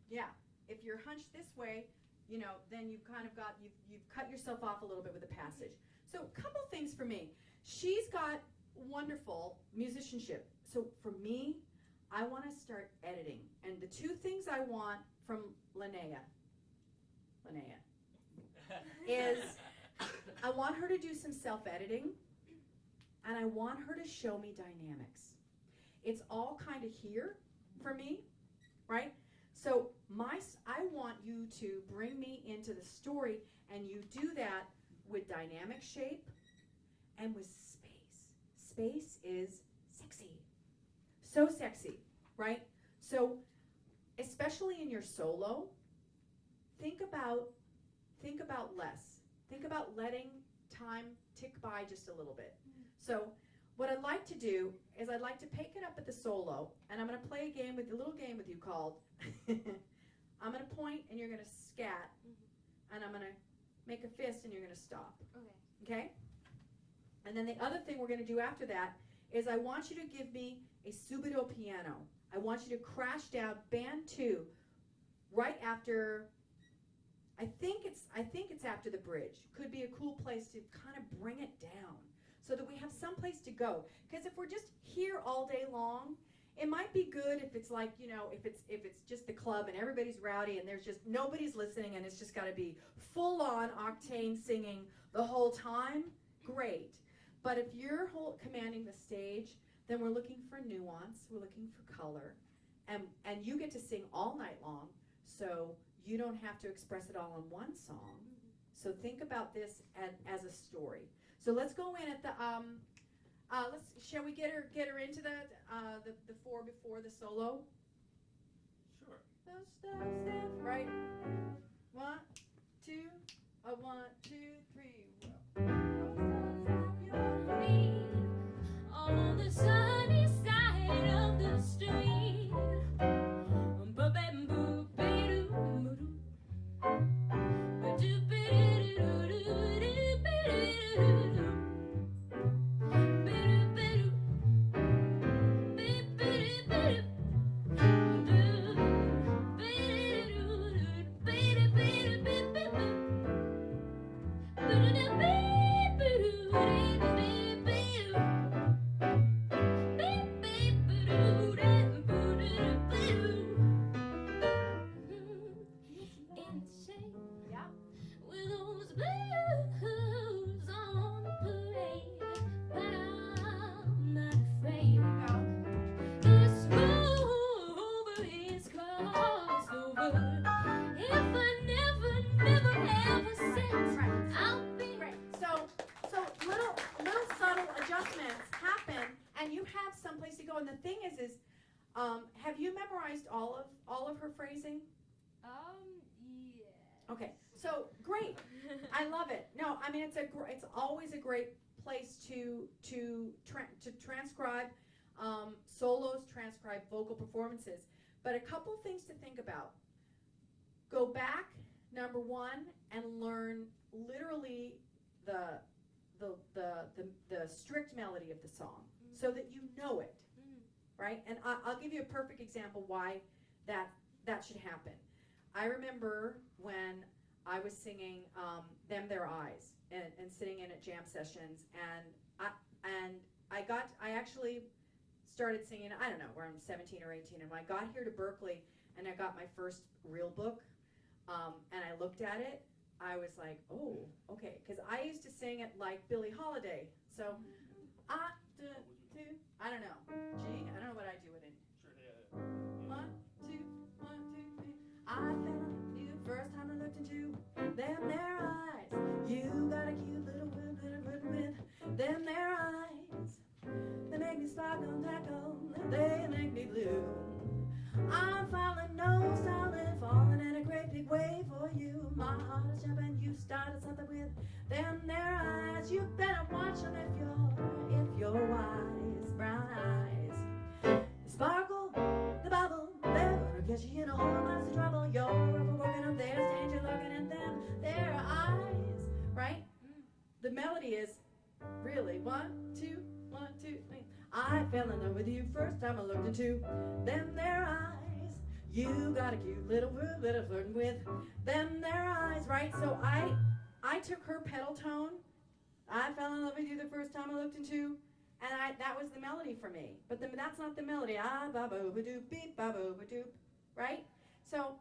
Yeah, if you're hunched this way, then you've kind of you've cut yourself off a little bit with the passage. So a couple things for me. She's got wonderful musicianship. So for me, I want to start editing. And the two things I want from Linnea is I want her to do some self-editing, and I want her to show me dynamics. It's all kind of here for me, right? So I want you to bring me into the story, and you do that with dynamic shape and with space. Space is sexy. So sexy, right? So especially in your solo, think about less. Think about letting time tick by just a little bit. So what I'd like to do is I'd like to pick it up at the solo, and I'm going to play a little game with you called, I'm going to point and you're going to scat, and I'm going to make a fist and you're going to stop. Okay? And then the other thing we're going to do after that is I want you to give me a subito piano. I want you to crash down band 2 right after, I think it's after the bridge. Could be a cool place to kind of bring it down so that we have some place to go. Because if we're just here all day long, it might be good if it's like, if it's just the club and everybody's rowdy and there's just nobody's listening and it's just got to be full on octane singing the whole time. Great. But if you're commanding the stage, then we're looking for nuance, we're looking for color, and you get to sing all night long, so you don't have to express it all in one song. So think about this as a story. So let's go in at the shall we get her into the 4 before the solo? Sure. Those stuff, right? 1, 2, 1, 2, 3. On the sunny side of the street, have you memorized all of her phrasing? Yeah. Okay, so great. I love it. No, I mean it's always a great place to transcribe solos, transcribe vocal performances. But a couple things to think about. Go back, number 1, and learn literally the strict melody of the song, so that you know it. Right? And I'll give you a perfect example why that should happen. I remember when I was singing Them Their Eyes and sitting in at jam sessions, and I actually started singing, I don't know, where I'm 17 or 18, and when I got here to Berklee and I got my first real book, and I looked at it, I was like, oh, okay, because I used to sing it like Billie Holiday, so I don't know. G, I don't know what I do with it. Sure, yeah. 1, 2, 1, 2, 3. I fell in love with you first time I looked into them their eyes. You got a cute little with them their eyes. They make me sparkle and tackle, they make me blue. I'm falling, no stalling, falling in a great big wave for you. My heart is jumping, you started something with them their eyes. You better watch them if you're wise. Brown eyes, the sparkle, the bubble, they're gonna get you in a whole lot of trouble. You're working up, there's danger lurking in them, their eyes, right? The melody is really 1, 2, 1, 2, 3. I fell in love with you first time I looked into them their eyes. You got a cute little flirting with them their eyes, right? So I took her pedal tone. I fell in love with you the first time I looked into, and that was the melody for me. But that's not the melody. Ah, ba bo ba doop, beep ba bo ba doop, right? So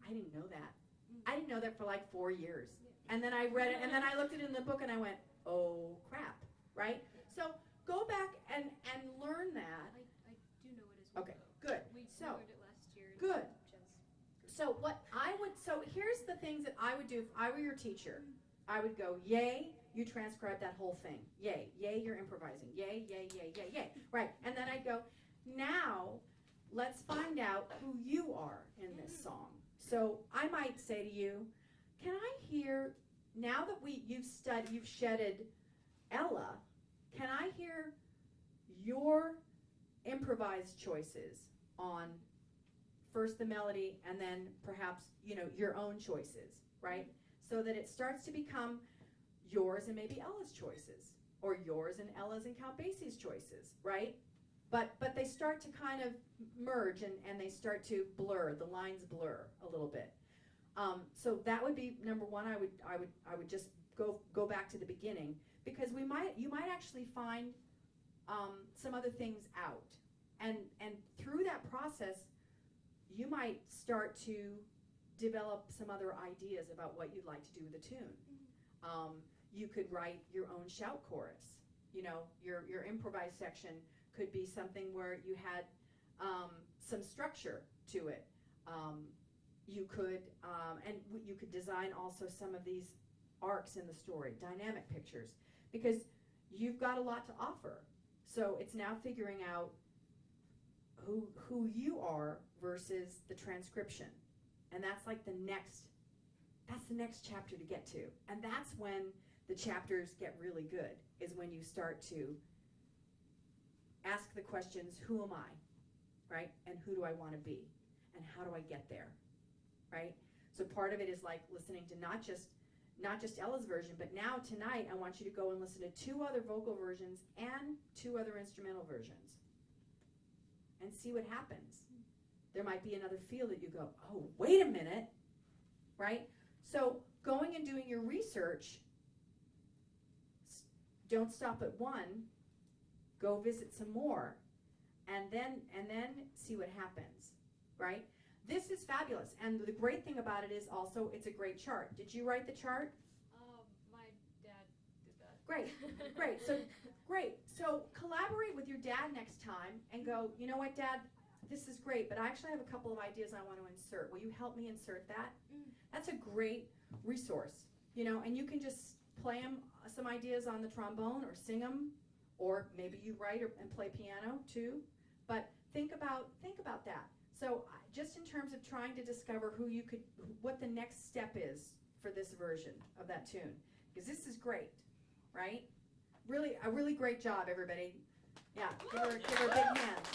I didn't know that. I didn't know that for like 4 years. And then I read it, and then I looked at it in the book, and I went, oh crap, right? So go back and learn that. I do know it as well. Okay, good. We So learned it last year. in good. Jazz. So here's the things that I would do if I were your teacher. I would go, yay, you transcribe that whole thing. Yay, you're improvising. Yay, yay. Right, and then I'd go, now let's find out who you are in this song. So I might say to you, can I hear, now that you've shedded Ella, can I hear your improvised choices on first the melody and then perhaps, your own choices, right? So that it starts to become yours and maybe Ella's choices, or yours and Ella's and Count Basie's choices, right? But they start to kind of merge and they start to blur, the lines blur a little bit. So that would be number one. I would just go back to the beginning, because you might actually find some other things out, and through that process you might start to develop some other ideas about what you'd like to do with a tune. You could write your own shout chorus. Your improvised section could be something where you had some structure to it. You could design also some of these arcs in the story, dynamic pictures, because you've got a lot to offer. So it's now figuring out who you are versus the transcription, and that's like the next chapter to get to, and that's when the chapters get really good, is when you start to ask the questions, who am I, right? And who do I want to be? And how do I get there, right? So part of it is like listening to not just Ella's version, but now tonight I want you to go and listen to 2 other vocal versions and 2 other instrumental versions and see what happens. There might be another feel that you go, oh, wait a minute, right? So going and doing your research, don't stop at one, go visit some more, and then see what happens, right? This is fabulous, and the great thing about it is also it's a great chart. Did you write the chart? My dad did that. Great. So collaborate with your dad next time and go, you know what, Dad, this is great, but I actually have a couple of ideas I want to insert. Will you help me insert that? That's a great resource, and you can just play some ideas on the trombone or sing them, or maybe you write and play piano too. But think about that. So just in terms of trying to discover what the next step is for this version of that tune, because this is great, right? Really, a really great job, everybody. Yeah, give her a big hand.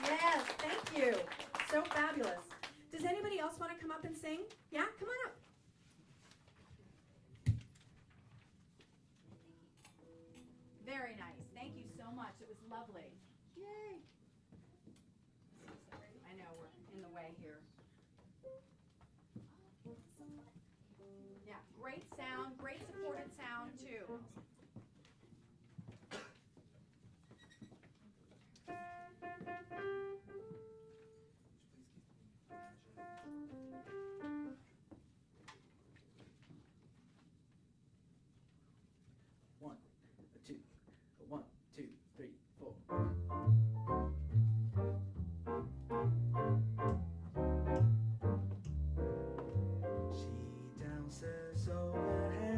Yes, thank you. So fabulous. Does anybody else want to come up and sing? Yeah, come on up. Very nice. Thank you so much. It was lovely. Yay. I know, we're in the way here. Yeah, great sound, great supported sound too. One, two, 1, 2, 3, 4. She dances overhead.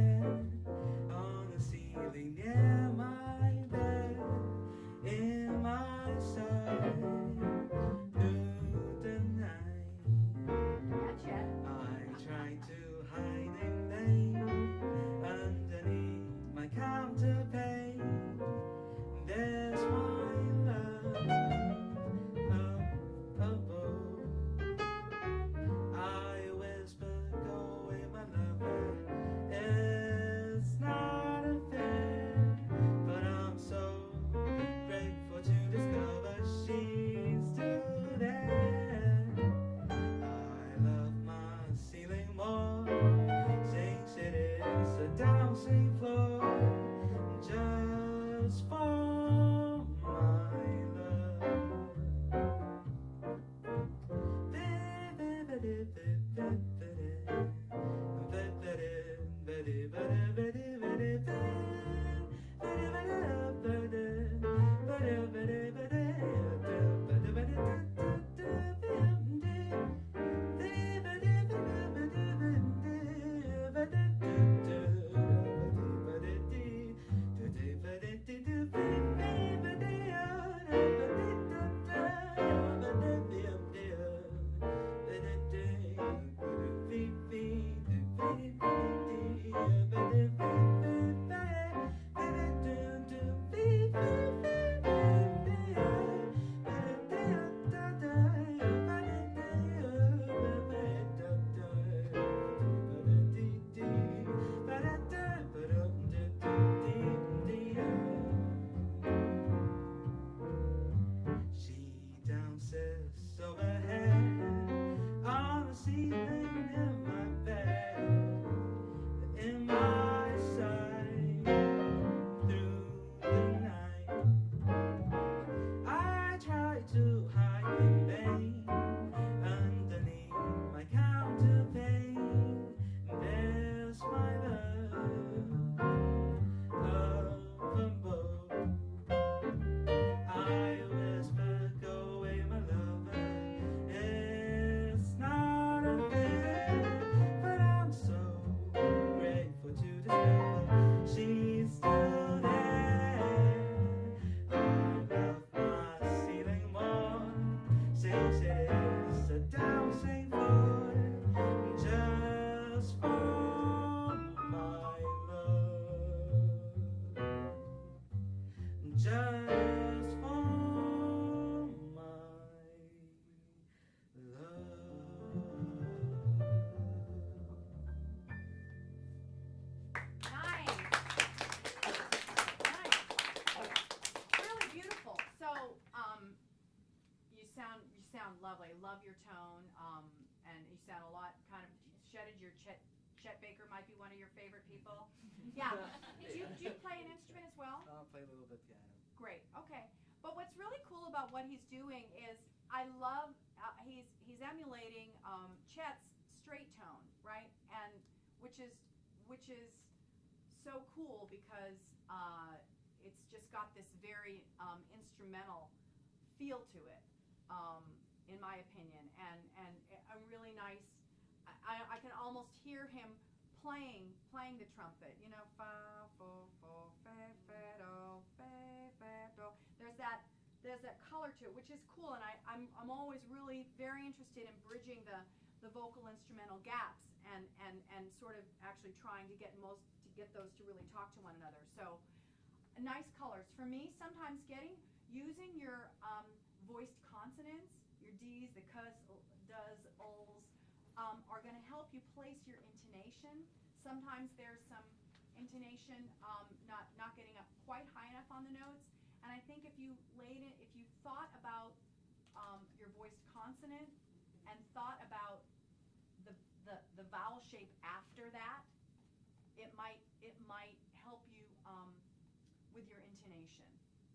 just for my love. Nice. Nice. Really beautiful. So, you sound lovely. Love your tone. And you sound a lot kind of shedded. Your Chet Baker might be one of your favorite people. Yeah. Do you play an instrument as well? I'll play a little bit piano. Great. Okay. But what's really cool about what he's doing is I love he's emulating Chet's straight tone, right? And which is so cool because it's just got this very instrumental feel to it, in my opinion, and a really nice. I can almost hear him playing the trumpet. You know, fa fo fo fe fe do fe fe do. There's that color to it, which is cool, and I'm always really very interested in bridging the vocal instrumental gaps and sort of actually trying to get those to really talk to one another. So nice colors. For me, sometimes using your voiced consonants, your D's, the cuz, does, ulls, are going to help you place your intonation. Sometimes there's some intonation not getting up quite high enough on the notes. And I think if you thought about your voiced consonant and thought about the vowel shape after that, it might help you with your intonation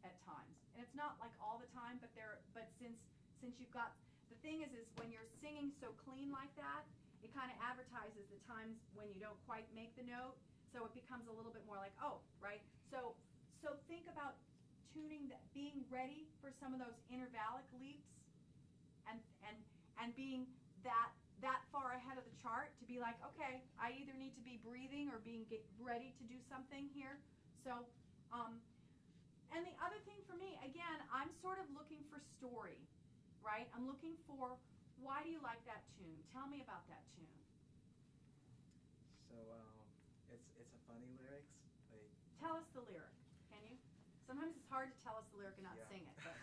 at times. And it's not like all the time, but since you've got the thing is when you're singing so clean like that, it kind of advertises the times when you don't quite make the note, so it becomes a little bit more like, oh, right? So think about tuning being ready for some of those intervallic leaps and being that far ahead of the chart to be like, okay, I either need to be breathing or get ready to do something here. So and the other thing for me, again, I'm sort of looking for story, right? I'm looking for, why do you like that tune? Tell me about that tune. So it's a funny lyrics. Like, Tell us the lyric, can you? Sometimes it's hard to tell us the lyric and not yeah. sing it. But.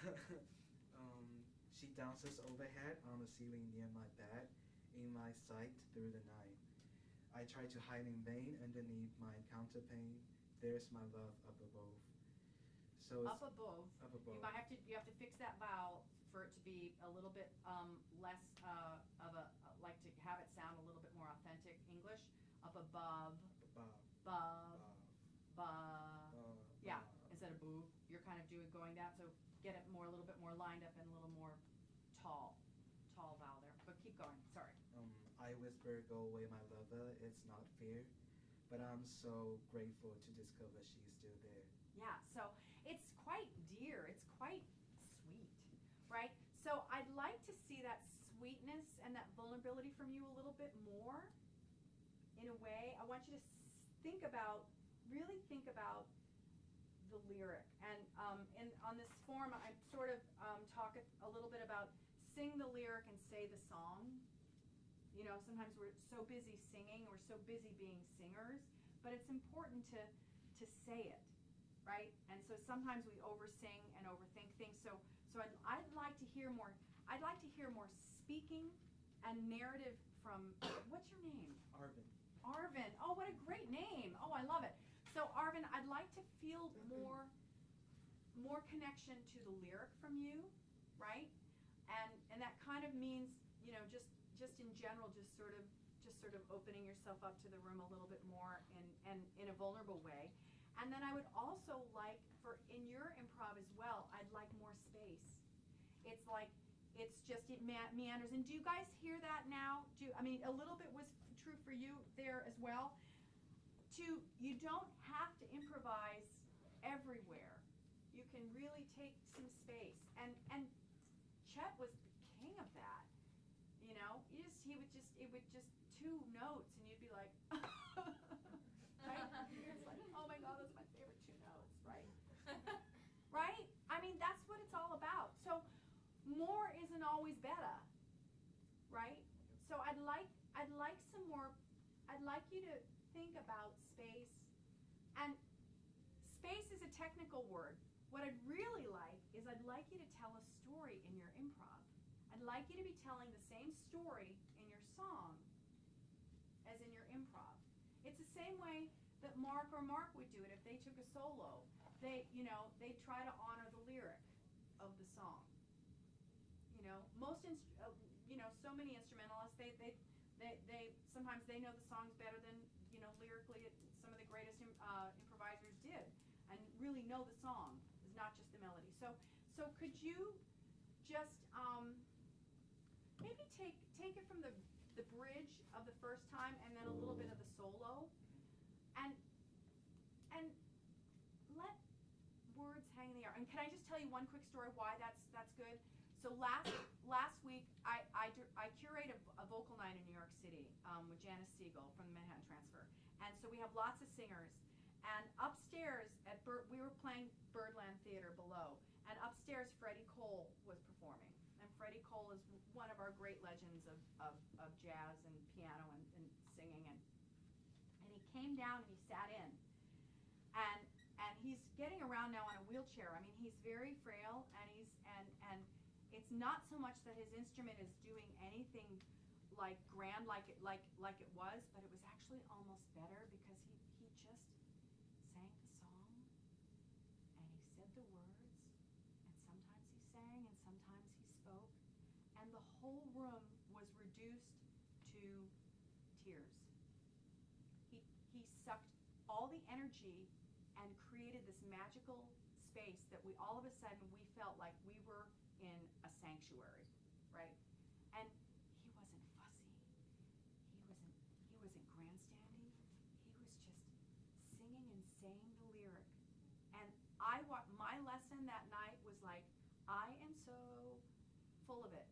She dances overhead on the ceiling near my bed, in my sight through the night. I try to hide in vain underneath my counterpane. There's my love up above. So Up above. Up above. You have to fix that vowel for it to be a little bit less of a like to have it sound a little bit more authentic English. Up above. Above. Bub. Above. Bub. Yeah. Instead of boo, you're kind of going that. So get it a little bit more lined up and a little more tall vowel there. But keep going. Sorry. I whisper, go away, my lover. It's not fear, but I'm so grateful to discover she's still there. Yeah. So it's quite dear. It's quite sweet, right? So I'd like to see that sweetness and that vulnerability from you a little bit more. In a way, I want you to really think about the lyric. And on this form, I sort of talk a little bit about sing the lyric and say the song. You know, sometimes we're so busy singing, we're so busy being singers, but it's important to say it, right? And so sometimes we oversing and overthink things. So I'd like to hear more. I'd like to hear more speaking and narrative from. What's your name? Arvin. Arvin. Oh, what a great name. Oh, I love it. So Arvin, I'd like to feel more connection to the lyric from you, right? And that kind of means, you know, just in general, just sort of opening yourself up to the room a little bit more and in a vulnerable way. And then I would also like in your improv as well, I'd like more space. It's like it meanders. And do you guys hear that now? A little bit was true for you there as well. You don't have to improvise everywhere. You can really take some space. And Chet was the king of that. You know, it would just 2 notes and you'd be like, right? It's like, oh my God, those are my favorite 2 notes, right? Right? I mean, that's what it's all about. So more isn't always better, right? So I'd like some more. I'd like you to think about space. And space is a technical word, What I'd really like is I'd like you to tell a story in your improv. I'd like you to be telling the same story in your song as in your improv. It's the same way that Mark would do it if they took a solo. They try to honor the lyric of the song. So many instrumentalists, they sometimes they know the songs better than, lyrically some of the greatest improvisers did, and really know the song, is not just the melody. So could you just maybe take it from the bridge of the first time and then a little bit of the solo, and let words hang in the air. And can I just tell you one quick story why that's good? So last week I curate a vocal night in New York City with Janice Siegel from the Manhattan Transfer, and so we have lots of singers. And upstairs we were playing Birdland Theater below, and upstairs Freddie Cole was performing. And Freddie Cole is one of our great legends of jazz and piano and singing, and he came down and he sat in, and he's getting around now on a wheelchair. I mean, he's very frail, and it's not so much that his instrument is doing anything like grand like it was, but it was actually almost better because he just sang the song, and he said the words, and sometimes he sang and sometimes he spoke, and the whole room was reduced to tears. He sucked all the energy and created this magical space that we all of a sudden we felt like we were in a sanctuary, right? And he wasn't fussy. He wasn't grandstanding. He was just singing and saying the lyric. And my lesson that night was like, I am so full of it.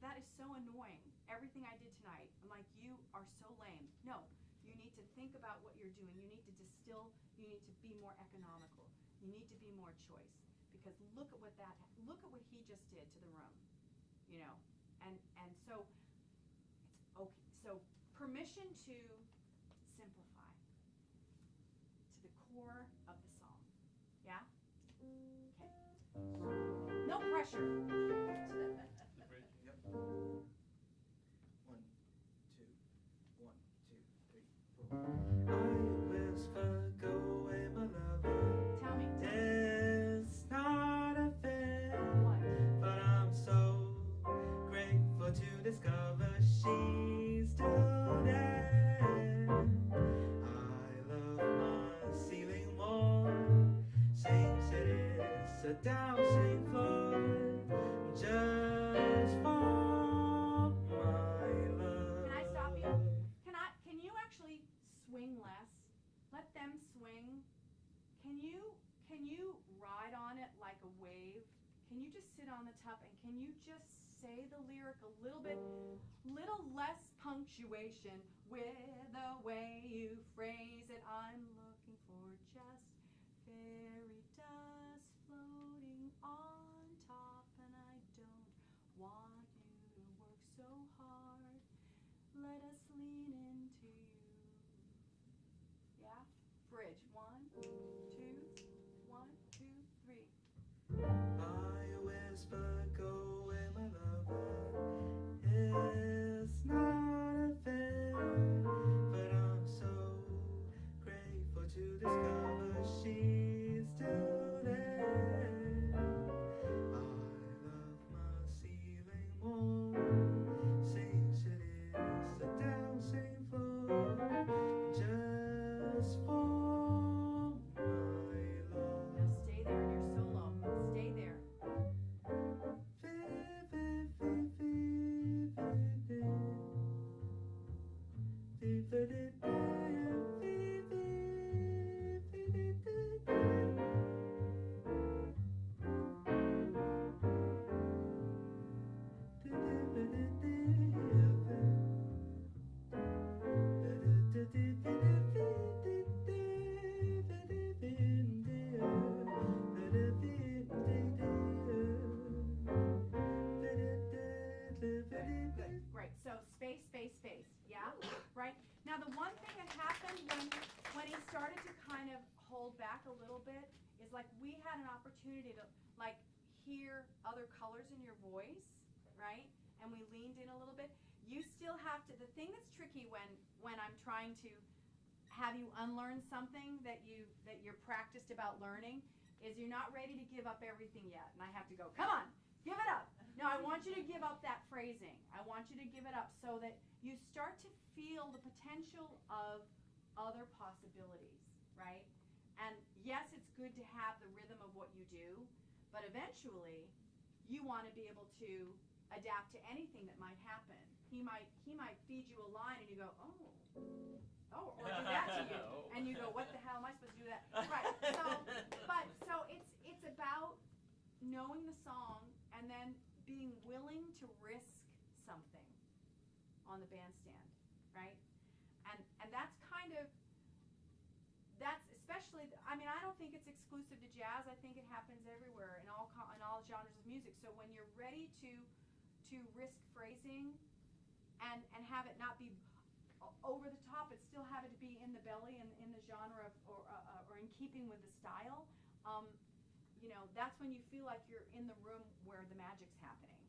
That is so annoying. Everything I did tonight, I'm like, you are so lame. No, you need to think about what you're doing. You need to distill. You need to be more economical. You need to be more choice, because look at what he just did to the room, and so it's okay. So permission to simplify to the core of the song. Yeah? Okay. No pressure. The bridge. Yep. 1, 2, 1, 2, 3, 4. I whisper, go away, my lover. Tell me. It's not a fair, What? but I'm so grateful to discover she's still there. I love my ceiling more, since it is a dousing floor, just for my love. Can I stop you? Can you actually swing less? Let them swing. Can you ride on it like a wave? Can you just sit on the top, and can you just say the lyric a little less punctuation with the way you phrase it? I'm looking for just fairy dust floating on top, and I don't want you to work so hard. Let us lean into you. Yeah? Bridge. 1, 2, 1, 2, 3. I whisper, go away, my lover. It's not a fair, but I'm so grateful to discover she's still there. I love my ceiling back a little bit, is like we had an opportunity to like hear other colors in your voice, right? And we leaned in a little bit. You still have to, the thing that's tricky when I'm trying to have you unlearn something that you're practiced about learning is you're not ready to give up everything yet. And I have to go, come on, give it up. No, I want you to give up that phrasing. I want you to give it up so that you start to feel the potential of other possibilities, right? And yes, it's good to have the rhythm of what you do, but eventually you want to be able to adapt to anything that might happen. He might feed you a line and you go, oh, or do that to you, and you go, what the hell am I supposed to do that? Right. So it's about knowing the song and then being willing to risk something on the bandstand, right? And that's kind of, that's especially, I mean, I don't think it's exclusive to jazz. I think it happens everywhere in all genres of music. So when you're ready to risk phrasing and have it not be over the top, but still have it to be in the belly and in the genre of, or in keeping with the style, you know, that's when you feel like you're in the room where the magic's happening,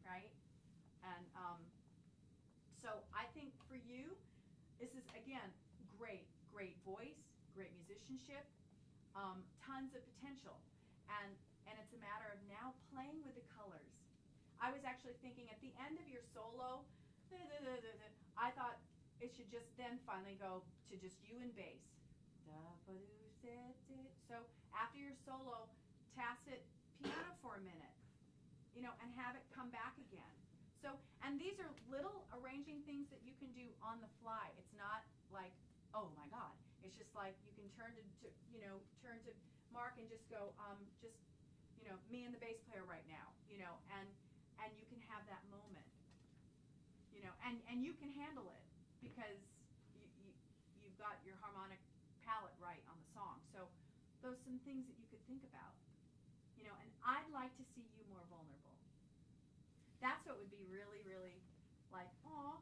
right? And so I think for you, this is, again, great voice, great musicianship, tons of potential. And it's a matter of now playing with the colors. I was actually thinking at the end of your solo, I thought it should just then finally go to just you and bass. So after your solo, tacit piano for a minute, you know, and have it come back again. So, and these are little arranging things that you can do on the fly. It's not like, oh my God. It's just like you can turn to Mark and just go, just, you know, me and the bass player right now, you know, and you can have that moment, you know, and you can handle it because you've got your harmonic palette right on the song. So those are some things that you could think about, you know, and I'd like to see you more vulnerable. That's what would be really, really like, aw,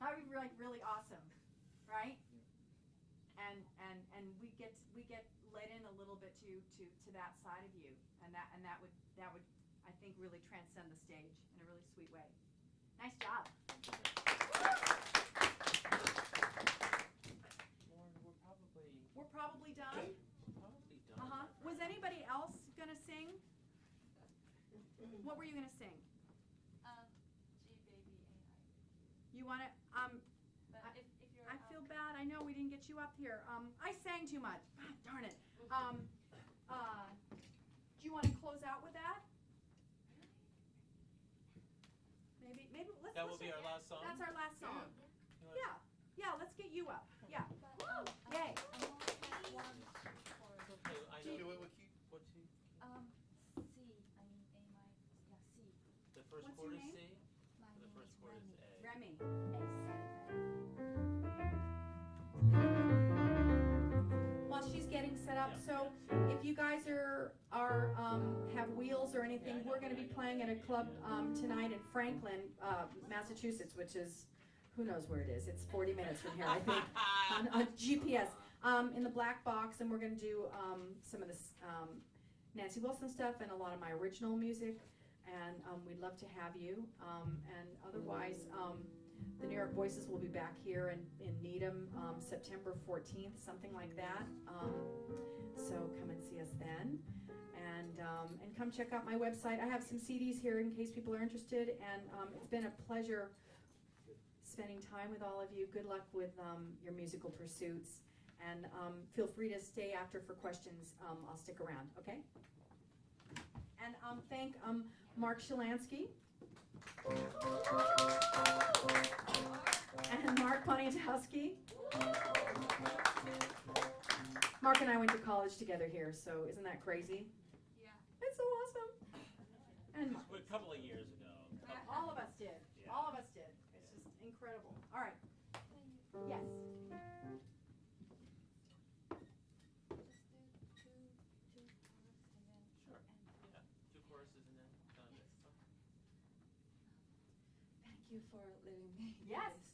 that would be like really awesome, right? And we get let in a little bit to that side of you, and that would I think really transcend the stage in a really sweet way. Nice job. Lauren, We're probably done. done. Was anybody else gonna sing? What were you gonna sing? G baby AI. You wanna But if you're I feel bad. I know we didn't get you up here. I sang too much. Ah, darn it. Do you want to close out with that? Maybe let's. That will be our last song? That's our last song. You wanna- Yeah. Let's get you up. Yeah. but, Yay. I only have one chord. Okay, I Okay, know. what key? What key? C, I mean A minor, yeah, C. The first What's chord your is name? C. My The name first is chord is Remy. A. While she's getting set up, Yeah. so if you guys are have wheels or anything, we're going to be playing at a club tonight in Franklin, Massachusetts, which is, who knows where it is. It's 40 minutes from here, I think, on GPS, in the Black Box, and we're going to do some of this Nancy Wilson stuff and a lot of my original music, and we'd love to have you. And otherwise, the New York Voices will be back here in Needham September 14th, something like that. So come and see us then, and come check out my website. I have some CDs here in case people are interested, and it's been a pleasure spending time with all of you. Good luck with your musical pursuits, and feel free to stay after for questions. I'll stick around, okay? And thank Mark Shalansky and Mark Poniatowski. Mark and I went to college together here, so isn't that crazy? Yeah. It's so awesome. And Mark. A couple of years ago. All of us did. Yeah. All of us did. It's just incredible. All right. Yes. Just do two chords and then Sure. end. Yeah. Two choruses and then done. Yes. Okay. Thank you for letting me do Yes. this.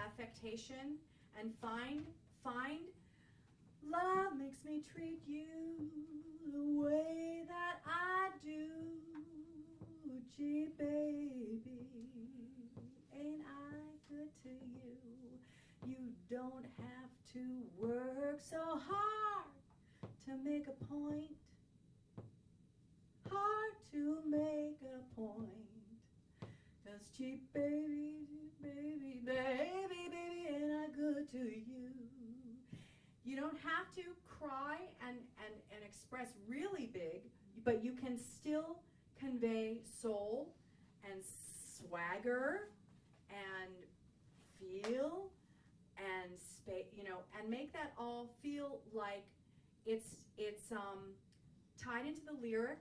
affectation and find love makes me treat you the way that I do. Gee, baby, ain't I good to you? You don't have to work so hard to make a point. Hard to make a point. 'Cause gee, baby, baby, baby, baby, ain't I good to you? You don't have to cry and express really big, but you can still convey soul and swagger and feel and and make that all feel like it's tied into the lyric,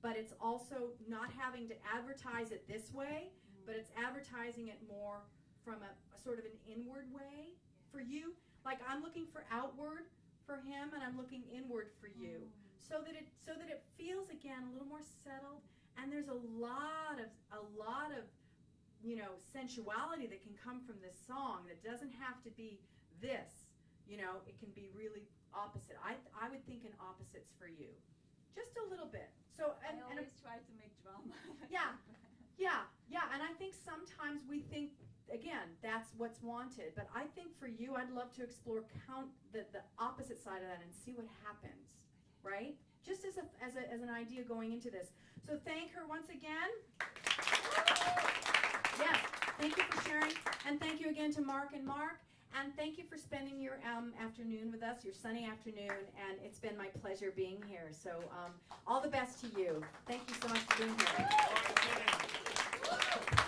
but it's also not having to advertise it this way, but it's advertising it more from a sort of an inward way for you. Like I'm looking for outward for him, and I'm looking inward for you, so that it feels again a little more settled. And there's a lot of sensuality that can come from this song. That doesn't have to be this. It can be really opposite. I would think in opposites for you, just a little bit. So I always try to make drama. Yeah, and I think sometimes we think, again, that's what's wanted. But I think for you, I'd love to explore the opposite side of that and see what happens, right? Just as an idea going into this. So thank her once again. Yes, thank you for sharing. And thank you again to Mark and Mark. And thank you for spending your afternoon with us, your sunny afternoon. And it's been my pleasure being here. So all the best to you. Thank you so much for being here.